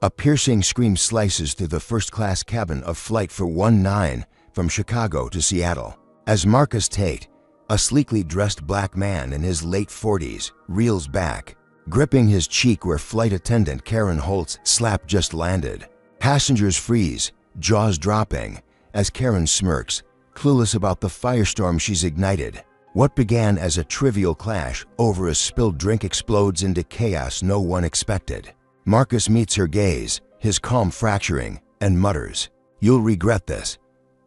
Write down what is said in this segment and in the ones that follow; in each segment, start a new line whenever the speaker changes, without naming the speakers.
A piercing scream slices through the first-class cabin of Flight for 19 from Chicago to Seattle, as Marcus Tate, a sleekly dressed black man in his late 40s, reels back, gripping his cheek where flight attendant Karen Holt's slap just landed. Passengers freeze, jaws dropping, as Karen smirks, clueless about the firestorm she's ignited. What began as a trivial clash over a spilled drink explodes into chaos no one expected. Marcus meets her gaze, his calm fracturing, and mutters, "You'll regret this."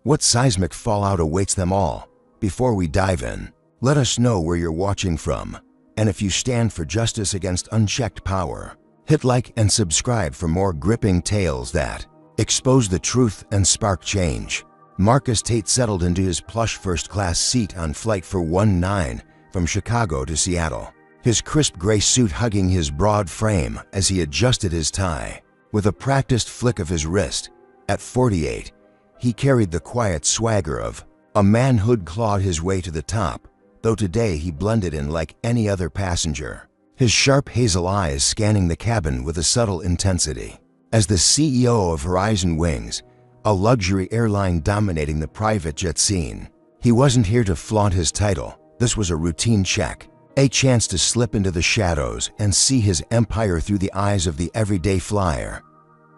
What seismic fallout awaits them all? Before we dive in, let us know where you're watching from, and if you stand for justice against unchecked power. Hit like and subscribe for more gripping tales that expose the truth and spark change. Marcus Tate settled into his plush first-class seat on Flight for 19 from Chicago to Seattle, his crisp gray suit hugging his broad frame as he adjusted his tie. With a practiced flick of his wrist, at 48, he carried the quiet swagger of a man who'd clawed his way to the top, though today he blended in like any other passenger, his sharp hazel eyes scanning the cabin with a subtle intensity. As the CEO of Horizon Wings, a luxury airline dominating the private jet scene, he wasn't here to flaunt his title. This was a routine check, a chance to slip into the shadows and see his empire through the eyes of the everyday flyer.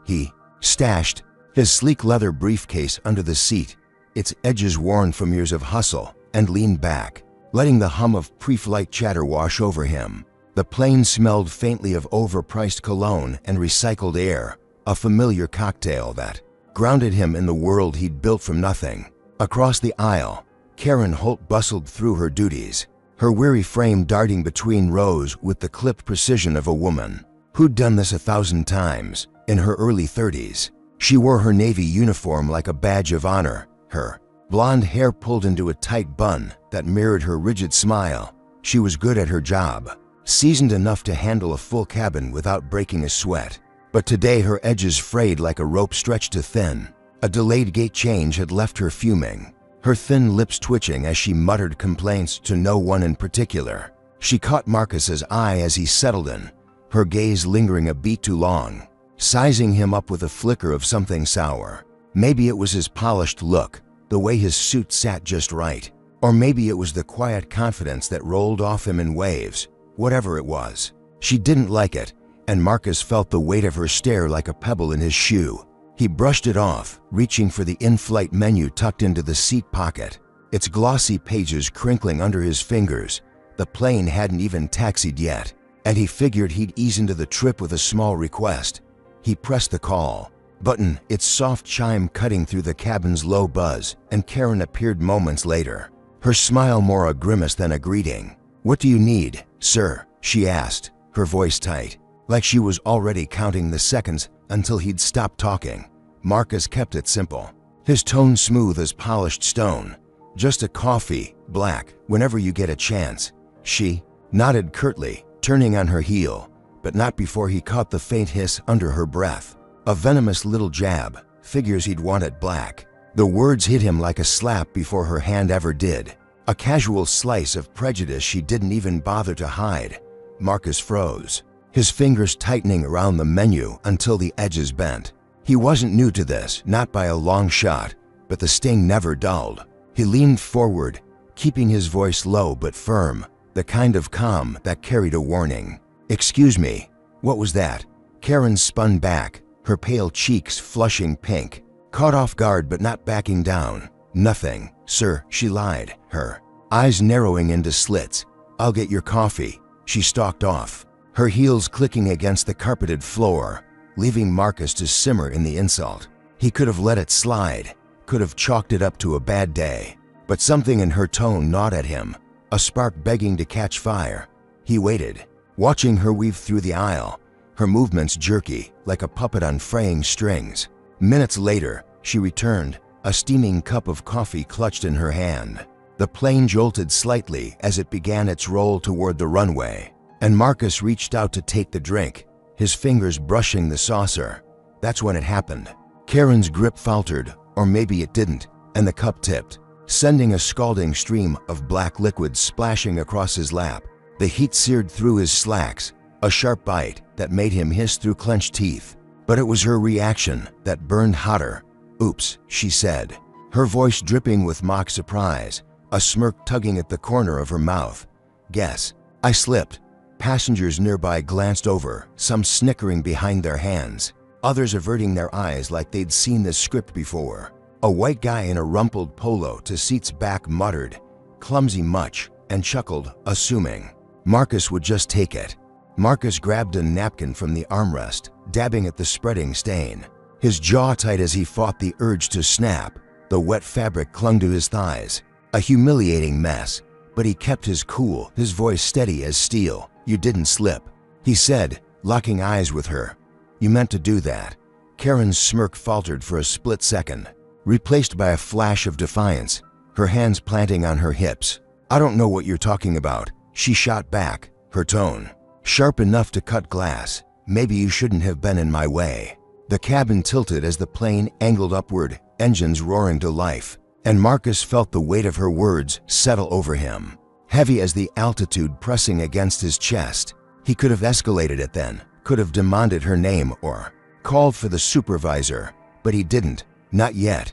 He stashed his sleek leather briefcase under the seat, its edges worn from years of hustle, and leaned back, letting the hum of pre-flight chatter wash over him. The plane smelled faintly of overpriced cologne and recycled air, a familiar cocktail that grounded him in the world he'd built from nothing. Across the aisle, Karen Holt bustled through her duties, her weary frame darting between rows with the clipped precision of a woman who'd done this 1,000 times. In her early 30s, she wore her Navy uniform like a badge of honor, her blonde hair pulled into a tight bun that mirrored her rigid smile. She was good at her job, seasoned enough to handle a full cabin without breaking a sweat. But today her edges frayed like a rope stretched too thin. A delayed gate change had left her fuming, her thin lips twitching as she muttered complaints to no one in particular. She caught Marcus's eye as he settled in, her gaze lingering a beat too long, sizing him up with a flicker of something sour. Maybe it was his polished look, the way his suit sat just right, or maybe it was the quiet confidence that rolled off him in waves. Whatever it was, she didn't like it, and Marcus felt the weight of her stare like a pebble in his shoe. He brushed it off, reaching for the in-flight menu tucked into the seat pocket, its glossy pages crinkling under his fingers. The plane hadn't even taxied yet, and he figured he'd ease into the trip with a small request. He pressed the call button, its soft chime cutting through the cabin's low buzz, and Karen appeared moments later, her smile more a grimace than a greeting. "What do you need, sir?" she asked, her voice tight, like she was already counting the seconds until he'd stop talking. Marcus kept it simple, his tone smooth as polished stone. "Just a coffee, black, whenever you get a chance." She nodded curtly, turning on her heel, but not before he caught the faint hiss under her breath. A venomous little jab, figures he'd want it black. The words hit him like a slap before her hand ever did, a casual slice of prejudice she didn't even bother to hide. Marcus froze, his fingers tightening around the menu until the edges bent. He wasn't new to this, not by a long shot, but the sting never dulled. He leaned forward, keeping his voice low but firm, the kind of calm that carried a warning. "Excuse me, what was that?" Karen spun back, her pale cheeks flushing pink, caught off guard but not backing down. "Nothing, sir," she lied, her eyes narrowing into slits. "I'll get your coffee." She stalked off, her heels clicking against the carpeted floor, leaving Marcus to simmer in the insult. He could have let it slide, could have chalked it up to a bad day, but something in her tone gnawed at him, a spark begging to catch fire. He waited, watching her weave through the aisle, her movements jerky, like a puppet on fraying strings. Minutes later, she returned, a steaming cup of coffee clutched in her hand. The plane jolted slightly as it began its roll toward the runway, and Marcus reached out to take the drink, his fingers brushing the saucer. That's when it happened. Karen's grip faltered, or maybe it didn't, and the cup tipped, sending a scalding stream of black liquid splashing across his lap. The heat seared through his slacks, a sharp bite that made him hiss through clenched teeth. But it was her reaction that burned hotter. "Oops," she said, her voice dripping with mock surprise, a smirk tugging at the corner of her mouth. "Guess. I slipped." Passengers nearby glanced over, some snickering behind their hands, others averting their eyes like they'd seen this script before. A white guy in a rumpled polo to seats back muttered, "Clumsy much," and chuckled, assuming Marcus would just take it. Marcus grabbed a napkin from the armrest, dabbing at the spreading stain. His jaw tight as he fought the urge to snap. The wet fabric clung to his thighs. A humiliating mess, but he kept his cool, his voice steady as steel. "You didn't slip," he said, locking eyes with her. "You meant to do that." Karen's smirk faltered for a split second, replaced by a flash of defiance, her hands planting on her hips. "I don't know what you're talking about," she shot back, her tone sharp enough to cut glass. "Maybe you shouldn't have been in my way." The cabin tilted as the plane angled upward, engines roaring to life, and Marcus felt the weight of her words settle over him, heavy as the altitude pressing against his chest. He could have escalated it then, could have demanded her name or called for the supervisor, but he didn't, not yet.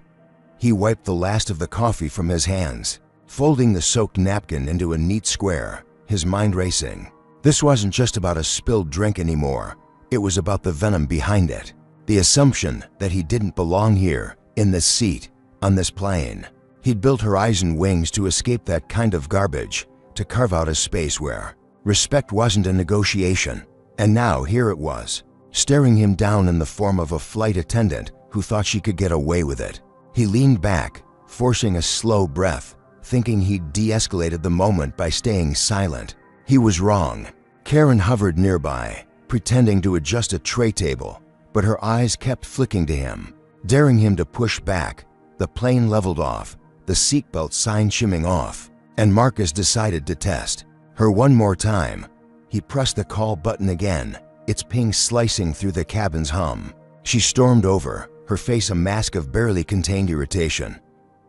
He wiped the last of the coffee from his hands, folding the soaked napkin into a neat square, his mind racing. This wasn't just about a spilled drink anymore. It was about the venom behind it. The assumption that he didn't belong here, in this seat, on this plane. He'd built Horizon wings to escape that kind of garbage, to carve out a space where respect wasn't a negotiation. And now here it was, staring him down in the form of a flight attendant who thought she could get away with it. He leaned back, forcing a slow breath, thinking he'd de-escalated the moment by staying silent. He was wrong. Karen hovered nearby, pretending to adjust a tray table, but her eyes kept flicking to him, daring him to push back. The plane leveled off, the seatbelt sign shimming off, and Marcus decided to test her one more time. He pressed the call button again, its ping slicing through the cabin's hum. She stormed over, her face a mask of barely contained irritation.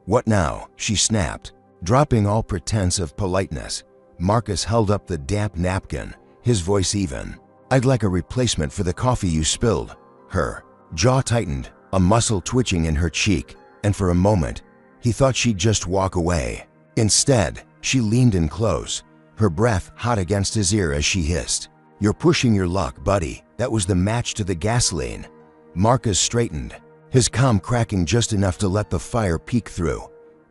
"What now?" she snapped. Dropping all pretense of politeness, Marcus held up the damp napkin, his voice even. "I'd like a replacement for the coffee you spilled." Her jaw tightened, a muscle twitching in her cheek, and for a moment, he thought she'd just walk away. Instead, she leaned in close, her breath hot against his ear as she hissed, "You're pushing your luck, buddy." That was the match to the gasoline. Marcus straightened, his calm cracking just enough to let the fire peek through.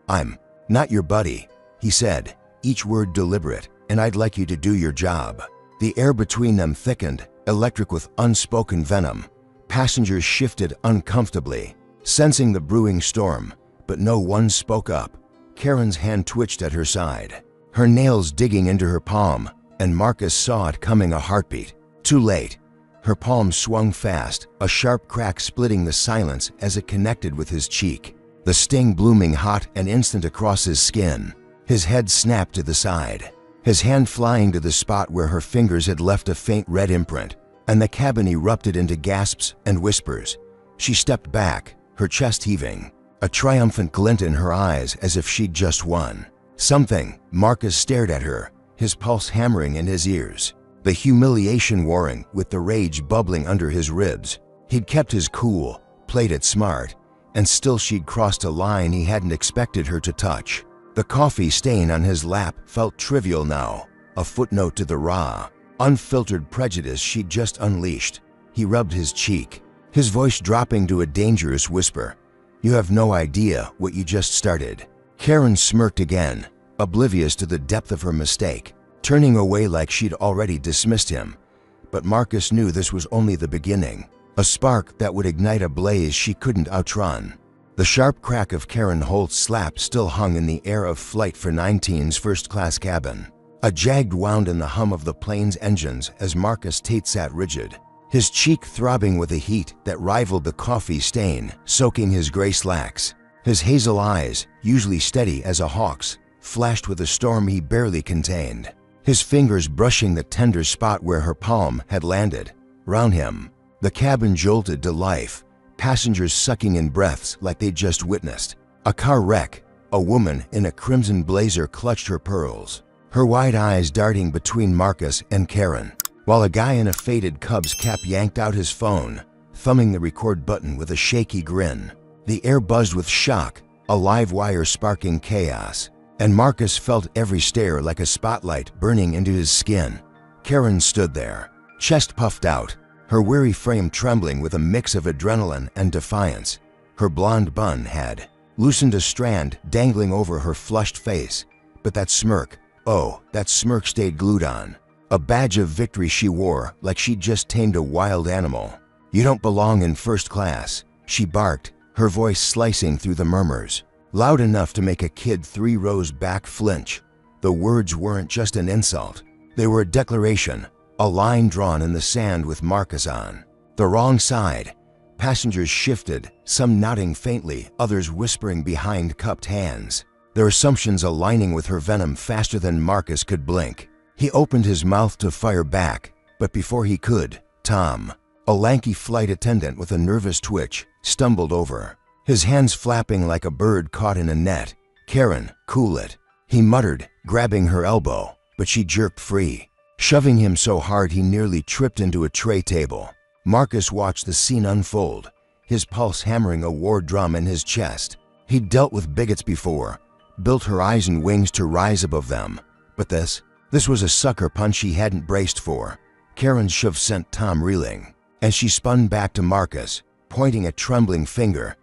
"I'm not your buddy," he said, each word deliberate, "and I'd like you to do your job." The air between them thickened, electric with unspoken venom. Passengers shifted uncomfortably, sensing the brewing storm, but no one spoke up. Karen's hand twitched at her side, her nails digging into her palm, and Marcus saw it coming a heartbeat. Too late. Her palm swung fast, a sharp crack splitting the silence as it connected with his cheek, the sting blooming hot and instant across his skin. His head snapped to the side, his hand flying to the spot where her fingers had left a faint red imprint, and the cabin erupted into gasps and whispers. She stepped back, her chest heaving, a triumphant glint in her eyes as if she'd just won something. Marcus stared at her, his pulse hammering in his ears, the humiliation warring with the rage bubbling under his ribs. He'd kept his cool, played it smart, and still she'd crossed a line he hadn't expected her to touch. The coffee stain on his lap felt trivial now, a footnote to the raw, unfiltered prejudice she'd just unleashed. He rubbed his cheek, his voice dropping to a dangerous whisper. "You have no idea what you just started." Karen smirked again, oblivious to the depth of her mistake, turning away like she'd already dismissed him. But Marcus knew this was only the beginning, a spark that would ignite a blaze she couldn't outrun. The sharp crack of Karen Holt's slap still hung in the air of Flight for 19's first-class cabin. A jagged wound in the hum of the plane's engines as Marcus Tate sat rigid, his cheek throbbing with a heat that rivaled the coffee stain soaking his gray slacks. His hazel eyes, usually steady as a hawk's, flashed with a storm he barely contained, his fingers brushing the tender spot where her palm had landed. Round him, the cabin jolted to life, passengers sucking in breaths like they'd just witnessed a car wreck. A woman in a crimson blazer clutched her pearls, her wide eyes darting between Marcus and Karen, while a guy in a faded Cubs cap yanked out his phone, thumbing the record button with a shaky grin. The air buzzed with shock, a live wire sparking chaos, and Marcus felt every stare like a spotlight burning into his skin. Karen stood there, chest puffed out, her weary frame trembling with a mix of adrenaline and defiance. Her blonde bun had loosened a strand dangling over her flushed face, but that smirk, oh, that smirk stayed glued on. A badge of victory she wore like she'd just tamed a wild animal. "You don't belong in first class," she barked, her voice slicing through the murmurs, loud enough to make a kid 3 rows back flinch. The words weren't just an insult. They were a declaration, a line drawn in the sand with Marcus on the wrong side. Passengers shifted, some nodding faintly, others whispering behind cupped hands, their assumptions aligning with her venom faster than Marcus could blink. He opened his mouth to fire back, but before he could, Tom, a lanky flight attendant with a nervous twitch, stumbled over, his hands flapping like a bird caught in a net. "Karen, cool it," he muttered, grabbing her elbow, but she jerked free, shoving him so hard he nearly tripped into a tray table. Marcus watched the scene unfold, his pulse hammering a war drum in his chest. He'd dealt with bigots before, built her eyes and wings to rise above them, but this was a sucker punch he hadn't braced for. Karen's shove sent Tom reeling, and she spun back to Marcus, pointing a trembling finger.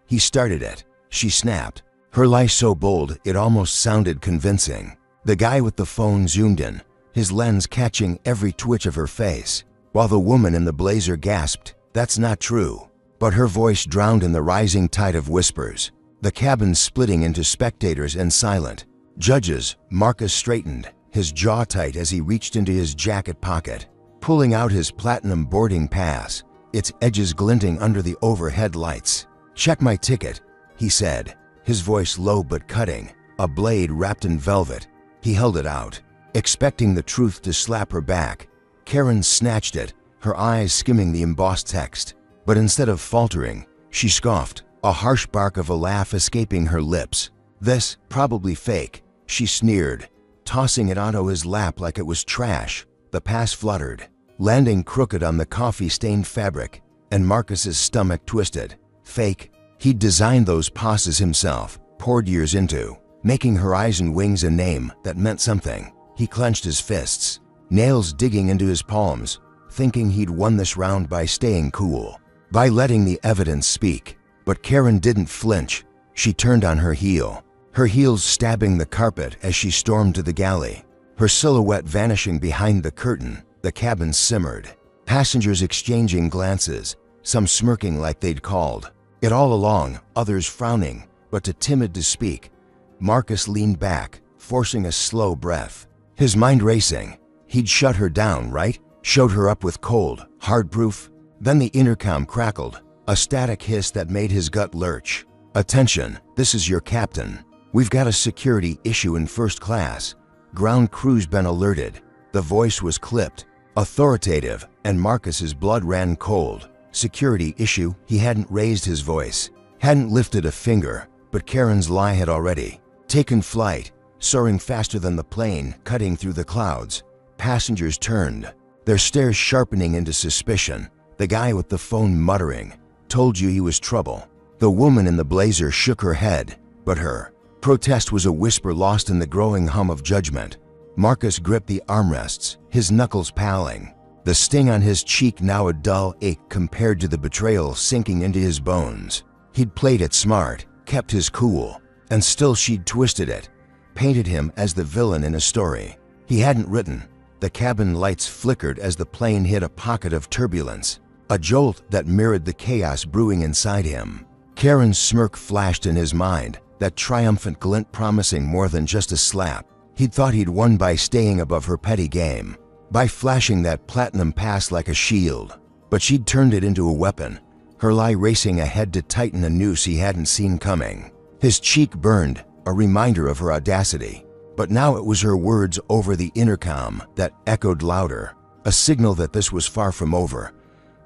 "He started it," she snapped, her lie so bold it almost sounded convincing. The guy with the phone zoomed in, his lens catching every twitch of her face, while the woman in the blazer gasped, "That's not true." But her voice drowned in the rising tide of whispers, the cabin splitting into spectators and silent judges. Marcus straightened, his jaw tight as he reached into his jacket pocket, pulling out his platinum boarding pass, its edges glinting under the overhead lights. "Check my ticket," he said, his voice low but cutting, a blade wrapped in velvet. He held it out, expecting the truth to slap her back. Karen snatched it, her eyes skimming the embossed text. But instead of faltering, she scoffed, a harsh bark of a laugh escaping her lips. "This, probably fake," she sneered, tossing it onto his lap like it was trash. The pass fluttered, landing crooked on the coffee-stained fabric, and Marcus's stomach twisted. Fake? He'd designed those passes himself, poured years into, making her eyes and wings a name that meant something. He clenched his fists, nails digging into his palms, thinking he'd won this round by staying cool, by letting the evidence speak. But Karen didn't flinch. She turned on her heel, her heels stabbing the carpet as she stormed to the galley, her silhouette vanishing behind the curtain. The cabin simmered, passengers exchanging glances, some smirking like they'd called it all along, others frowning, but too timid to speak. Marcus leaned back, forcing a slow breath, his mind racing. He'd shut her down, right? Showed her up with cold, hard proof. Then the intercom crackled, a static hiss that made his gut lurch. "Attention, this is your captain. We've got a security issue in first class. Ground crew's been alerted." The voice was clipped, authoritative, and Marcus's blood ran cold. Security issue? He hadn't raised his voice, hadn't lifted a finger, but Karen's lie had already taken flight, soaring faster than the plane, cutting through the clouds. Passengers turned, their stares sharpening into suspicion. The guy with the phone muttering, "Told you he was trouble." The woman in the blazer shook her head, but her protest was a whisper lost in the growing hum of judgment. Marcus gripped the armrests, his knuckles paling, the sting on his cheek now a dull ache compared to the betrayal sinking into his bones. He'd played it smart, kept his cool, and still she'd twisted it, painted him as the villain in a story he hadn't written. The cabin lights flickered as the plane hit a pocket of turbulence, a jolt that mirrored the chaos brewing inside him. Karen's smirk flashed in his mind, that triumphant glint promising more than just a slap. He'd thought he'd won by staying above her petty game, by flashing that platinum pass like a shield. But she'd turned it into a weapon, her lie racing ahead to tighten a noose he hadn't seen coming. His cheek burned, a reminder of her audacity. But now it was her words over the intercom that echoed louder, a signal that this was far from over.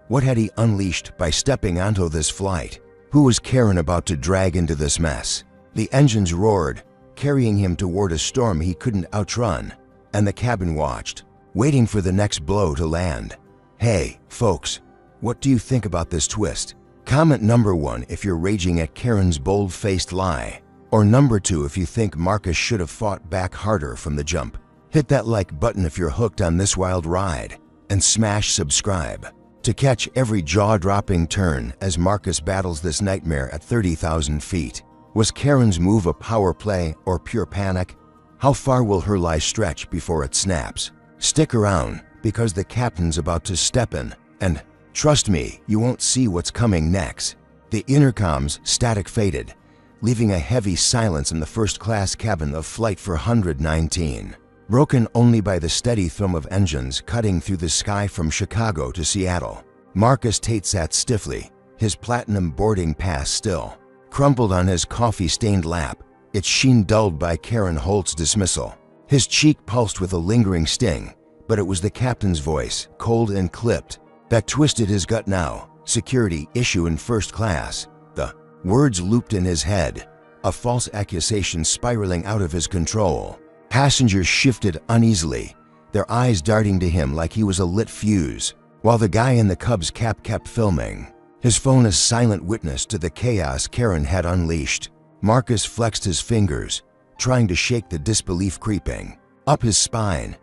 What had he unleashed by stepping onto this flight? Who was Karen about to drag into this mess? The engines roared, carrying him toward a storm he couldn't outrun, and the cabin watched, waiting for the next blow to land. "Hey, folks," What do you think about this twist? Comment number 1 if you're raging at Karen's bold-faced lie, or number 2 if you think Marcus should have fought back harder from the jump. Hit that like button if you're hooked on this wild ride, and smash subscribe to catch every jaw-dropping turn as Marcus battles this nightmare at 30,000 feet. Was Karen's move a power play or pure panic? How far will her lie stretch before it snaps? Stick around, because the captain's about to step in, and trust me, you won't see what's coming next. The intercom's static faded, leaving a heavy silence in the first-class cabin of Flight 419, broken only by the steady thrum of engines cutting through the sky from Chicago to Seattle. Marcus Tate sat stiffly, his platinum boarding pass still crumpled on his coffee-stained lap, its sheen dulled by Karen Holt's dismissal. His cheek pulsed with a lingering sting, but it was the captain's voice, cold and clipped, that twisted his gut now. Security issue in first class. The words looped in his head, a false accusation spiraling out of his control. Passengers shifted uneasily, their eyes darting to him like he was a lit fuse, while the guy in the Cubs cap kept filming, his phone a silent witness to the chaos Karen had unleashed. Marcus flexed his fingers, trying to shake the disbelief creeping up his spine.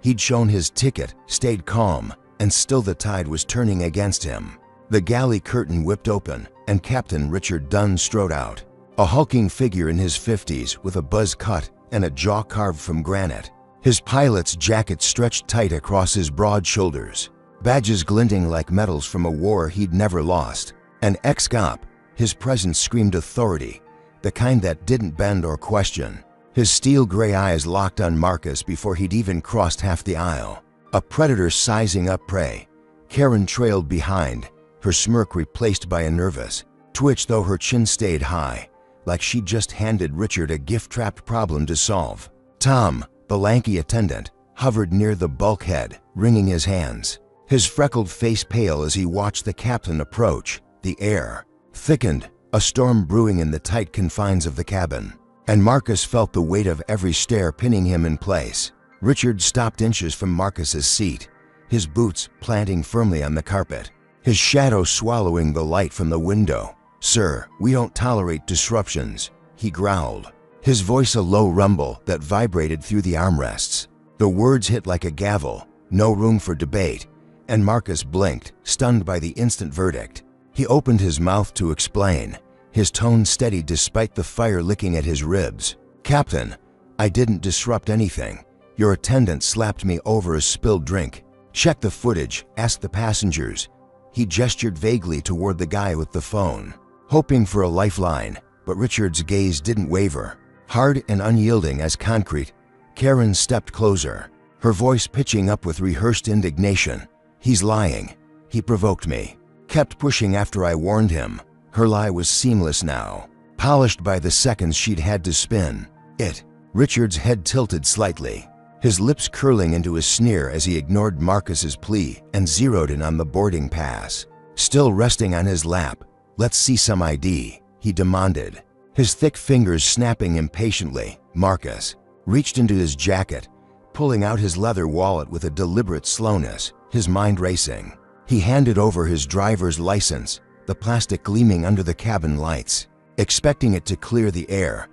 He'd shown his ticket, stayed calm, and still the tide was turning against him. The galley curtain whipped open, and Captain Richard Dunn strode out, a hulking figure in his 50s with a buzz cut and a jaw carved from granite. His pilot's jacket stretched tight across his broad shoulders, badges glinting like medals from a war he'd never lost. An ex-cop, his presence screamed authority, the kind that didn't bend or question. His steel gray eyes locked on Marcus before he'd even crossed half the aisle. A predator sizing up prey. Karen trailed behind, her smirk replaced by a nervous twitch, though her chin stayed high, like she'd just handed Richard a gift-trapped problem to solve. Tom, the lanky attendant, hovered near the bulkhead, wringing his hands, his freckled face pale as he watched the captain approach. The air thickened, a storm brewing in the tight confines of the cabin, and Marcus felt the weight of every stair pinning him in place. Richard stopped inches from Marcus's seat, his boots planting firmly on the carpet, his shadow swallowing the light from the window. "Sir, we don't tolerate disruptions," he growled, his voice a low rumble that vibrated through the armrests. The words hit like a gavel, no room for debate, and Marcus blinked, stunned by the instant verdict. He opened his mouth to explain, his tone steady despite the fire licking at his ribs. "Captain, I didn't disrupt anything. Your attendant slapped me over a spilled drink. Check the footage, ask the passengers." He gestured vaguely toward the guy with the phone, hoping for a lifeline, but Richard's gaze didn't waver. Hard and unyielding as concrete, Karen stepped closer, her voice pitching up with rehearsed indignation. "He's lying. He provoked me. Kept pushing after I warned him." Her lie was seamless now, polished by the seconds she'd had to spin it. Richard's head tilted slightly, his lips curling into a sneer as he ignored Marcus's plea and zeroed in on the boarding pass. Still resting on his lap, "Let's see some ID," he demanded, his thick fingers snapping impatiently. Marcus reached into his jacket, pulling out his leather wallet with a deliberate slowness, his mind racing. He handed over his driver's license, the plastic gleaming under the cabin lights, expecting it to clear the air.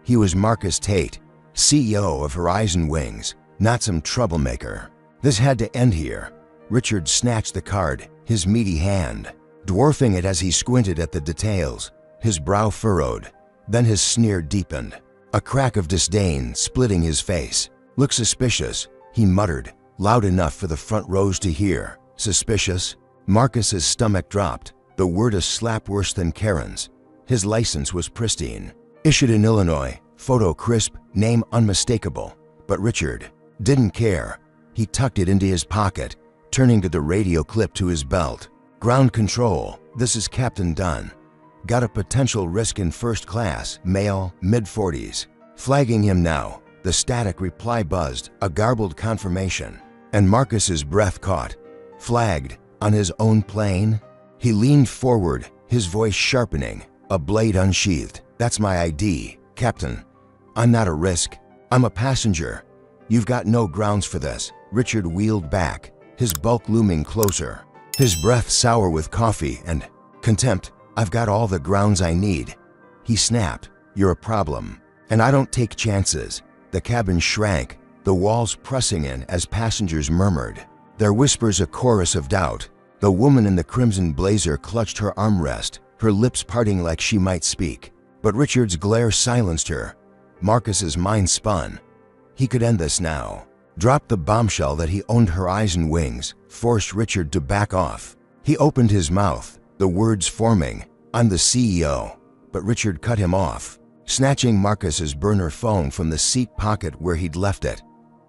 He was Marcus Tate, CEO of Horizon Wings, not some troublemaker. This had to end here. Richard snatched the card, his meaty hand dwarfing it as he squinted at the details, his brow furrowed. Then his sneer deepened, a crack of disdain splitting his face. "Look suspicious," he muttered, loud enough for the front rows to hear. "Suspicious?" Marcus's stomach dropped, the word a slap worse than Karen's. His license was pristine, issued in Illinois, photo crisp, name unmistakable. But Richard didn't care. He tucked it into his pocket, turning to the radio clip to his belt. "Ground control, this is Captain Dunn. Got a potential risk in first class, male, mid-40s. Flagging him now." The static reply buzzed, a garbled confirmation, and Marcus's breath caught. Flagged? On his own plane? He leaned forward, his voice sharpening, a blade unsheathed. "That's my ID, Captain. I'm not a risk. I'm a passenger. You've got no grounds for this." Richard wheeled back, his bulk looming closer. his breath sour with coffee and contempt. "I've got all the grounds I need," he snapped. "You're a problem, and I don't take chances." The cabin shrank, the walls pressing in as passengers murmured, their whispers a chorus of doubt. The woman in the crimson blazer clutched her armrest, her lips parting like she might speak. But Richard's glare silenced her. Marcus's mind spun. He could end this now. Drop the bombshell that he owned her eyes and wings, forced Richard to back off. He opened his mouth, the words forming, "I'm the CEO." But Richard cut him off, snatching Marcus's burner phone from the seat pocket where he'd left it.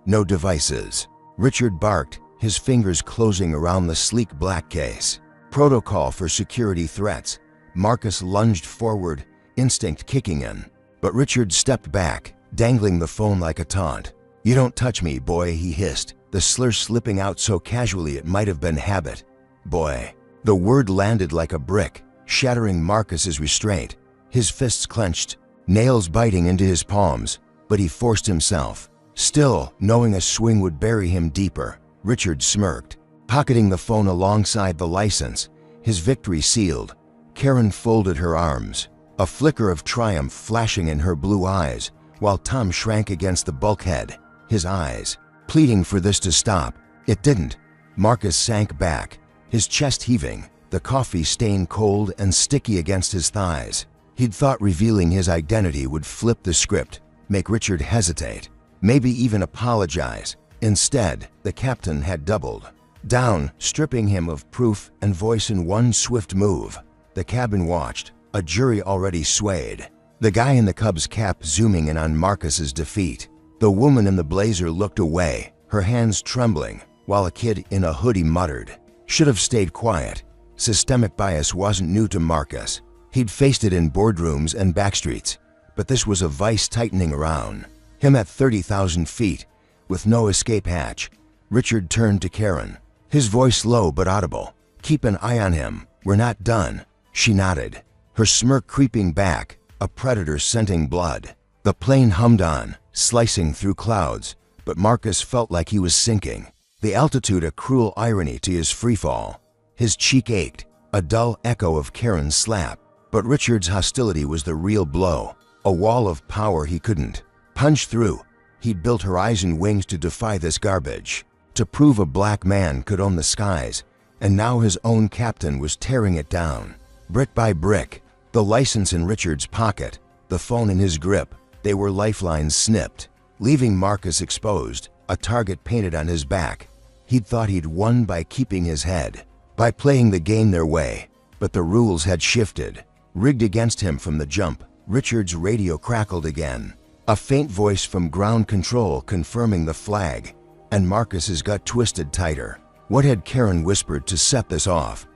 "No devices," Richard barked, his fingers closing around the sleek black case. "Protocol for security threats." Marcus lunged forward, instinct kicking in. But Richard stepped back, dangling the phone like a taunt. "You don't touch me, boy," he hissed, the slur slipping out so casually it might have been habit. "Boy." The word landed like a brick, shattering Marcus's restraint. His fists clenched, nails biting into his palms, but he forced himself. Still, knowing a swing would bury him deeper, Richard smirked, pocketing the phone alongside the license, his victory sealed. Karen folded her arms, a flicker of triumph flashing in her blue eyes, while Tom shrank against the bulkhead, his eyes pleading for this to stop. It didn't. Marcus sank back, his chest heaving, the coffee stain cold and sticky against his thighs. He'd thought revealing his identity would flip the script, make Richard hesitate, maybe even apologize. Instead, the captain had doubled down, stripping him of proof and voice in one swift move. The cabin watched, a jury already swayed. The guy in the Cubs cap zooming in on Marcus's defeat. The woman in the blazer looked away, her hands trembling, while a kid in a hoodie muttered, "Should have stayed quiet." Systemic bias wasn't new to Marcus. He'd faced it in boardrooms and backstreets, but this was a vice tightening around him at 30,000 feet, with no escape hatch. Richard turned to Karen, his voice low but audible. "Keep an eye on him. We're not done." She nodded, her smirk creeping back, a predator scenting blood. The plane hummed on, slicing through clouds, but Marcus felt like he was sinking, the altitude a cruel irony to his freefall. His cheek ached, a dull echo of Karen's slap. But Richard's hostility was the real blow, a wall of power he couldn't punch through. He'd built her eyes and wings to defy this garbage, to prove a black man could own the skies, and now his own captain was tearing it down. Brick by brick, the license in Richard's pocket, the phone in his grip, they were lifelines snipped, leaving Marcus exposed, a target painted on his back. He'd thought he'd won by keeping his head, by playing the game their way, but the rules had shifted, rigged against him from the jump. Richard's radio crackled again, a faint voice from ground control confirming the flag, and Marcus's gut twisted tighter. What had Karen whispered to set this off?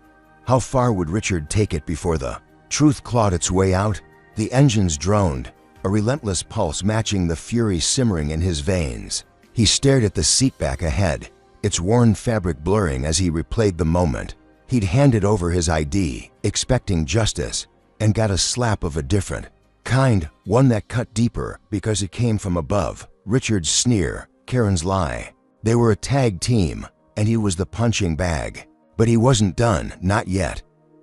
How far would Richard take it before the truth clawed its way out? The engines droned, a relentless pulse matching the fury simmering in his veins. He stared at the seatback ahead, its worn fabric blurring as he replayed the moment. He'd handed over his ID, expecting justice, and got a slap of a different kind, one that cut deeper because it came from above. Richard's sneer, Karen's lie. They were a tag team, and he was the punching bag. But he wasn't done, not yet.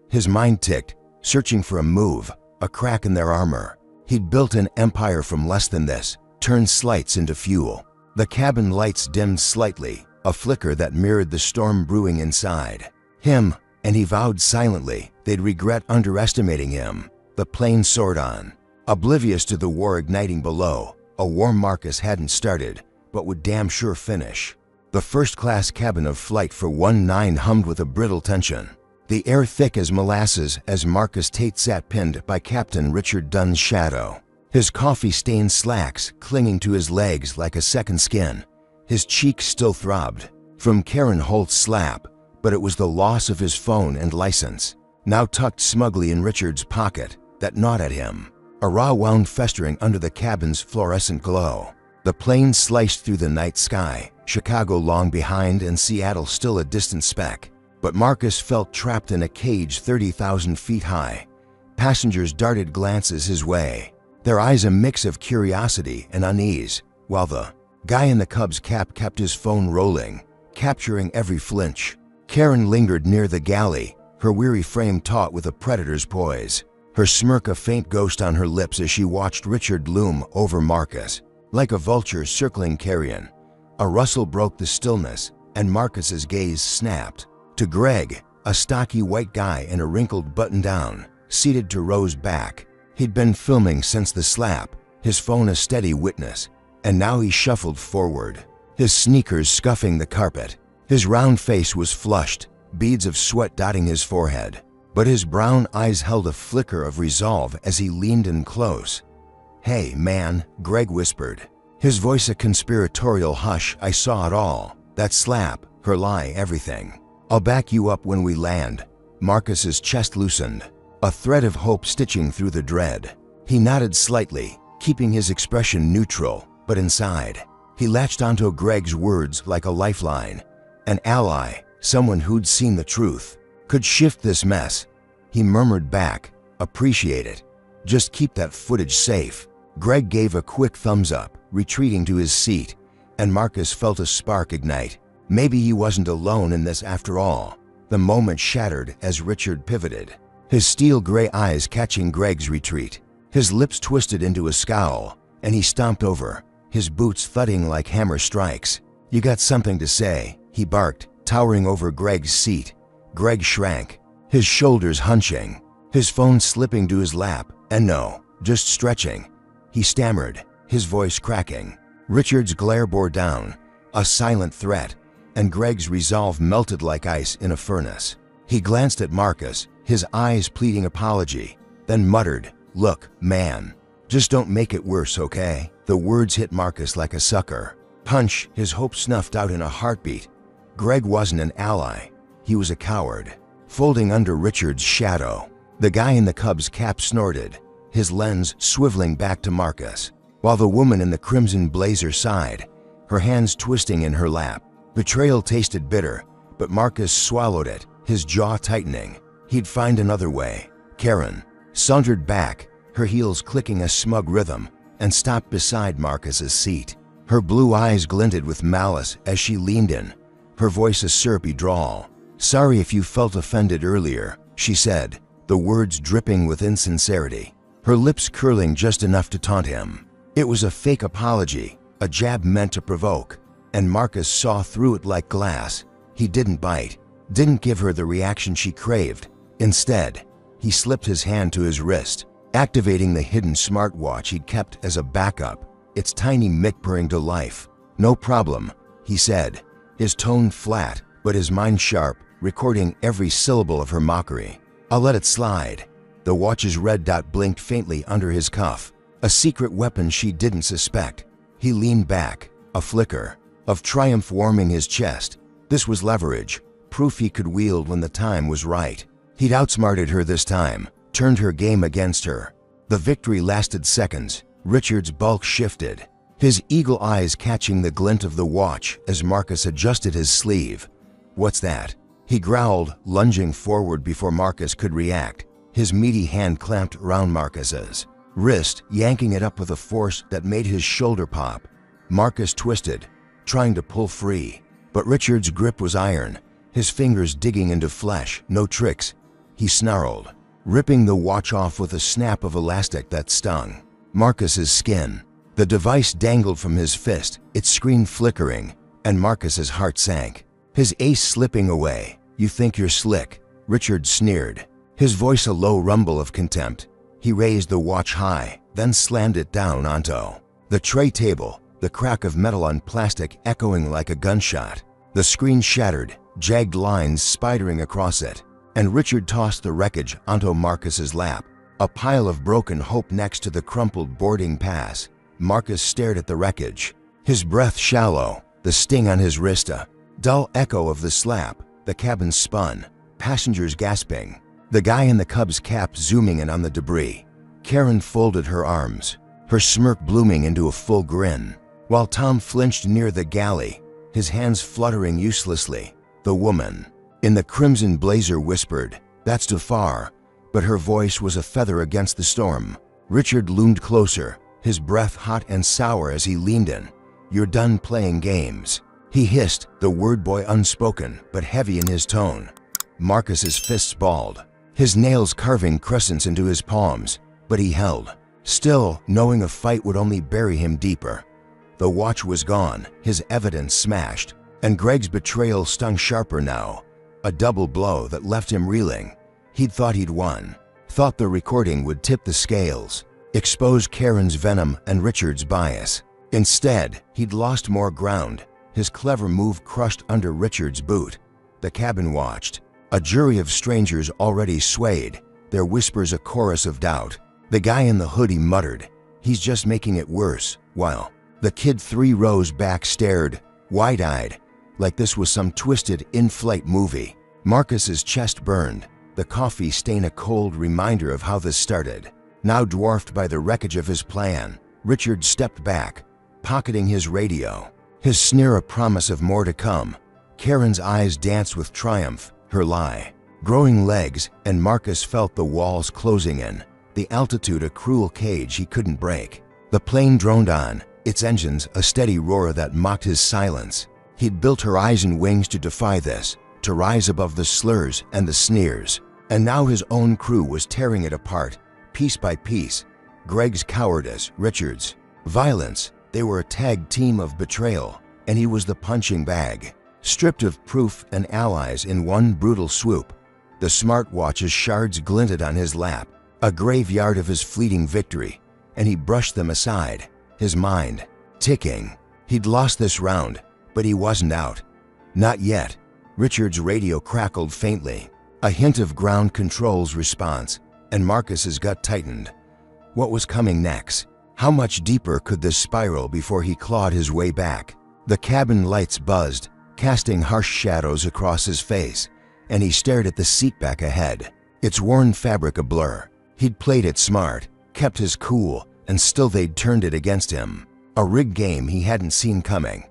His mind ticked, searching for a move, a crack in their armor. He'd built an empire from less than this, turned slights into fuel. The cabin lights dimmed slightly, a flicker that mirrored the storm brewing inside. Him, and he vowed silently they'd regret underestimating him. The plane soared on, oblivious to the war igniting below, a war Marcus hadn't started, but would damn sure finish. The first-class cabin of Flight for 19 hummed with a brittle tension, the air thick as molasses as Marcus Tate sat pinned by Captain Richard Dunn's shadow, his coffee-stained slacks clinging to his legs like a second skin. His cheeks still throbbed from Karen Holt's slap, but it was the loss of his phone and license, now tucked smugly in Richard's pocket, that gnawed at him, a raw wound festering under the cabin's fluorescent glow. The plane sliced through the night sky, Chicago long behind and Seattle still a distant speck. But Marcus felt trapped in a cage 30,000 feet high. Passengers darted glances his way, their eyes a mix of curiosity and unease, while the guy in the Cubs cap kept his phone rolling, capturing every flinch. Karen lingered near the galley, her weary frame taut with a predator's poise, her smirk a faint ghost on her lips as she watched Richard loom over Marcus. Like a vulture circling carrion, a rustle broke the stillness, and Marcus's gaze snapped. To Greg, a stocky white guy in a wrinkled button-down, seated to Rose's back. He'd been filming since the slap, his phone a steady witness, and now he shuffled forward, his sneakers scuffing the carpet. His round face was flushed, beads of sweat dotting his forehead, but his brown eyes held a flicker of resolve as he leaned in close. "Hey, man," Greg whispered, his voice a conspiratorial hush. "I saw it all. That slap, her lie, everything. I'll back you up when we land." Marcus's chest loosened, a thread of hope stitching through the dread. He nodded slightly, keeping his expression neutral, but inside, he latched onto Greg's words like a lifeline. An ally, someone who'd seen the truth, could shift this mess. He murmured back, "Appreciate it. Just keep that footage safe." Greg gave a quick thumbs up, retreating to his seat, and Marcus felt a spark ignite. Maybe he wasn't alone in this after all. The moment shattered as Richard pivoted, his steel gray eyes catching Greg's retreat. His lips twisted into a scowl, and he stomped over, his boots thudding like hammer strikes. "You got something to say," he barked, towering over Greg's seat. Greg shrank, his shoulders hunching, his phone slipping to his lap. "And no, just stretching," he stammered, his voice cracking. Richard's glare bore down, a silent threat, and Greg's resolve melted like ice in a furnace. He glanced at Marcus, his eyes pleading apology, then muttered, "Look, man, just don't make it worse, okay?" The words hit Marcus like a sucker. Punch, his hope snuffed out in a heartbeat. Greg wasn't an ally, he was a coward, folding under Richard's shadow. The guy in the Cubs cap snorted, his lens swiveling back to Marcus, while the woman in the crimson blazer sighed, her hands twisting in her lap. Betrayal tasted bitter, but Marcus swallowed it, his jaw tightening. He'd find another way. Karen sauntered back, her heels clicking a smug rhythm, and stopped beside Marcus's seat. Her blue eyes glinted with malice as she leaned in, her voice a syrupy drawl. "Sorry if you felt offended earlier," she said, the words dripping with insincerity, her lips curling just enough to taunt him. It was a fake apology, a jab meant to provoke, and Marcus saw through it like glass. He didn't bite, didn't give her the reaction she craved. Instead, he slipped his hand to his wrist, activating the hidden smartwatch he'd kept as a backup, its tiny mic purring to life. "No problem," he said, his tone flat, but his mind sharp, recording every syllable of her mockery. "I'll let it slide." The watch's red dot blinked faintly under his cuff, a secret weapon she didn't suspect. He leaned back, a flicker of triumph warming his chest. This was leverage, proof he could wield when the time was right. He'd outsmarted her this time, turned her game against her. The victory lasted seconds. Richard's bulk shifted, his eagle eyes catching the glint of the watch as Marcus adjusted his sleeve. "What's that?" he growled, lunging forward before Marcus could react, his meaty hand clamped around Marcus's wrist, yanking it up with a force that made his shoulder pop. Marcus twisted, trying to pull free, but Richard's grip was iron, his fingers digging into flesh. "No tricks," he snarled, ripping the watch off with a snap of elastic that stung Marcus's skin. The device dangled from his fist, its screen flickering, and Marcus's heart sank, his ace slipping away. "You think you're slick," Richard sneered, his voice a low rumble of contempt. He raised the watch high, then slammed it down onto the tray table, the crack of metal on plastic echoing like a gunshot. The screen shattered, jagged lines spidering across it, and Richard tossed the wreckage onto Marcus's lap, a pile of broken hope next to the crumpled boarding pass. Marcus stared at the wreckage, his breath shallow, the sting on his wrist a dull echo of the slap. The cabin spun, passengers gasping, the guy in the Cubs cap zooming in on the debris. Karen folded her arms, her smirk blooming into a full grin, while Tom flinched near the galley, his hands fluttering uselessly. The woman in the crimson blazer whispered, "That's too far," but her voice was a feather against the storm. Richard loomed closer, his breath hot and sour as he leaned in. "You're done playing games." He hissed, the word boy unspoken but heavy in his tone. Marcus's fists balled, his nails carving crescents into his palms, but he held, still knowing a fight would only bury him deeper. The watch was gone, his evidence smashed, and Greg's betrayal stung sharper now, a double blow that left him reeling. He'd thought he'd won, thought the recording would tip the scales, expose Karen's venom and Richard's bias. Instead, he'd lost more ground. His clever move crushed under Richard's boot. The cabin watched. A jury of strangers already swayed, their whispers a chorus of doubt. The guy in the hoodie muttered, "He's just making it worse," while the kid 3 rows back stared, wide-eyed, like this was some twisted in-flight movie. Marcus's chest burned, the coffee stain a cold reminder of how this started. Now dwarfed by the wreckage of his plan, Richard stepped back, pocketing his radio, his sneer a promise of more to come. Karen's eyes danced with triumph, her lie, growing legs, and Marcus felt the walls closing in, the altitude a cruel cage he couldn't break. The plane droned on, its engines a steady roar that mocked his silence. He'd built her eyes and wings to defy this, to rise above the slurs and the sneers. And now his own crew was tearing it apart, piece by piece. Greg's cowardice, Richard's violence, they were a tag team of betrayal, and he was the punching bag. Stripped of proof and allies in one brutal swoop, the smartwatch's shards glinted on his lap, a graveyard of his fleeting victory, and he brushed them aside, his mind ticking. He'd lost this round, but he wasn't out. Not yet. Richard's radio crackled faintly, a hint of ground control's response, and Marcus's gut tightened. What was coming next? How much deeper could this spiral before he clawed his way back? The cabin lights buzzed, casting harsh shadows across his face, and he stared at the seat back ahead, its worn fabric a blur. He'd played it smart, kept his cool, and still they'd turned it against him. A rigged game he hadn't seen coming.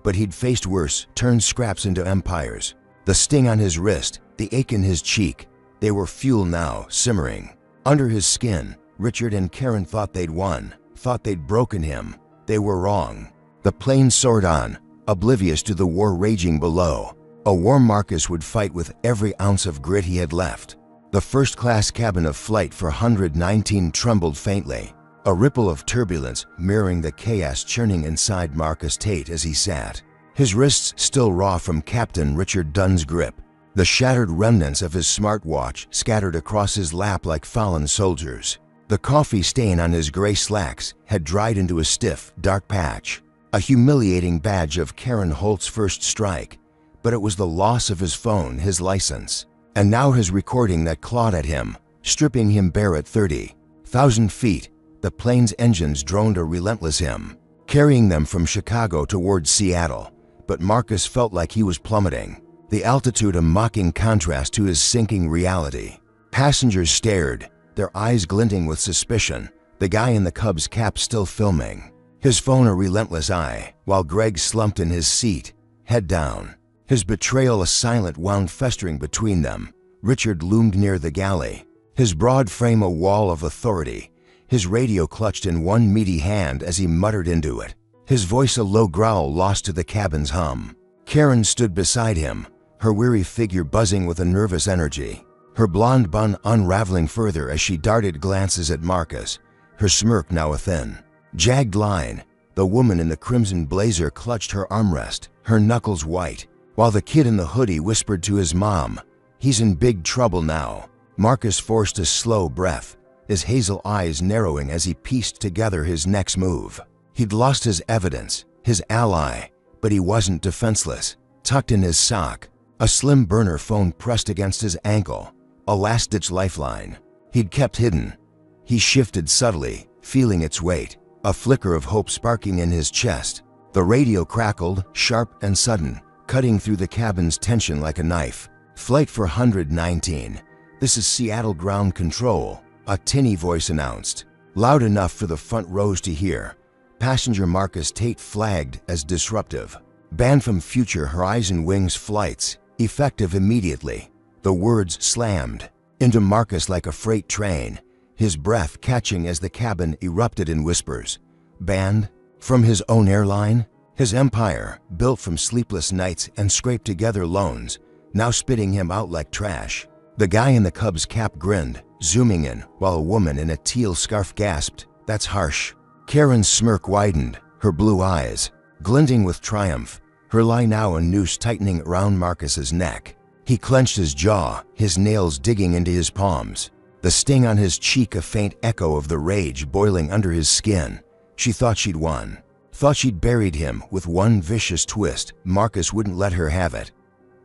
But he'd faced worse, turned scraps into empires. The sting on his wrist, the ache in his cheek, they were fuel now, simmering. Under his skin, Richard and Karen thought they'd won, thought they'd broken him. They were wrong. The plane soared on, oblivious to the war raging below, a war Marcus would fight with every ounce of grit he had left. The first-class cabin of Flight 419 trembled faintly, a ripple of turbulence mirroring the chaos churning inside Marcus Tate as he sat, his wrists still raw from Captain Richard Dunn's grip, the shattered remnants of his smartwatch scattered across his lap like fallen soldiers. The coffee stain on his gray slacks had dried into a stiff, dark patch, a humiliating badge of Karen Holt's first strike, but it was the loss of his phone, his license, and now his recording that clawed at him, stripping him bare at 30,000 feet. The plane's engines droned a relentless hymn, carrying them from Chicago towards Seattle, but Marcus felt like he was plummeting, the altitude a mocking contrast to his sinking reality. Passengers stared, their eyes glinting with suspicion, the guy in the Cubs cap still filming, his phone a relentless eye, while Greg slumped in his seat, head down, his betrayal a silent wound festering between them. Richard loomed near the galley, his broad frame a wall of authority, his radio clutched in one meaty hand as he muttered into it, his voice a low growl lost to the cabin's hum. Karen stood beside him, her weary figure buzzing with a nervous energy, her blonde bun unraveling further as she darted glances at Marcus, her smirk now a thin, jagged line. The woman in the crimson blazer clutched her armrest, her knuckles white, while the kid in the hoodie whispered to his mom, "He's in big trouble now." Marcus forced a slow breath, his hazel eyes narrowing as he pieced together his next move. He'd lost his evidence, his ally, but he wasn't defenseless. Tucked in his sock, a slim burner phone pressed against his ankle, a last-ditch lifeline. He'd kept hidden. He shifted subtly, feeling its weight, a flicker of hope sparking in his chest. The radio crackled, sharp and sudden, cutting through the cabin's tension like a knife. "Flight 419, this is Seattle Ground Control," a tinny voice announced, loud enough for the front rows to hear. Passenger Marcus Tate flagged as disruptive. Banned from future Horizon Wings flights, effective immediately. The words slammed into Marcus like a freight train, his breath catching as the cabin erupted in whispers. Banned? From his own airline? His empire, built from sleepless nights and scraped-together loans, now spitting him out like trash. The guy in the Cubs cap grinned, zooming in, while a woman in a teal scarf gasped, "That's harsh." Karen's smirk widened, her blue eyes glinting with triumph, her lie now a noose tightening around Marcus's neck. He clenched his jaw, his nails digging into his palms, the sting on his cheek a faint echo of the rage boiling under his skin. She thought she'd won. Thought she'd buried him with one vicious twist. Marcus wouldn't let her have it.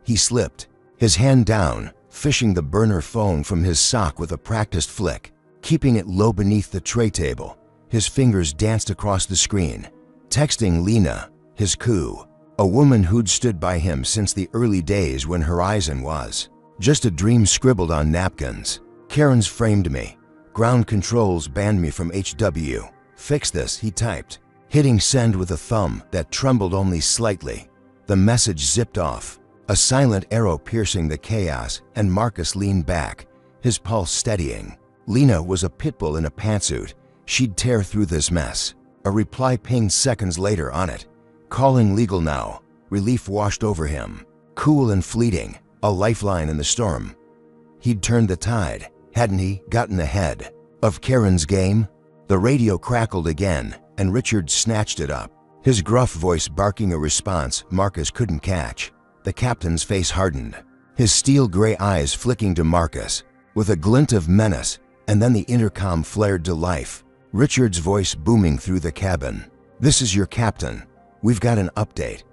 He slipped, his hand down, fishing the burner phone from his sock with a practiced flick. Keeping it low beneath the tray table, his fingers danced across the screen. Texting Lena, his coup, a woman who'd stood by him since the early days when Horizon was just a dream scribbled on napkins. "Karen's framed me. Ground controls banned me from HW. Fix this," he typed, hitting send with a thumb that trembled only slightly. The message zipped off, a silent arrow piercing the chaos, and Marcus leaned back, his pulse steadying. Lena was a pit bull in a pantsuit. She'd tear through this mess. A reply pinged seconds later on it. "Calling legal now." Relief washed over him. Cool and fleeting, a lifeline in the storm. He'd turned the tide, hadn't he? Gotten ahead of Karen's game? The radio crackled again, and Richard snatched it up, his gruff voice barking a response Marcus couldn't catch. The captain's face hardened, his steel gray eyes flicking to Marcus with a glint of menace, and then the intercom flared to life, Richard's voice booming through the cabin. "This is your captain. We've got an update.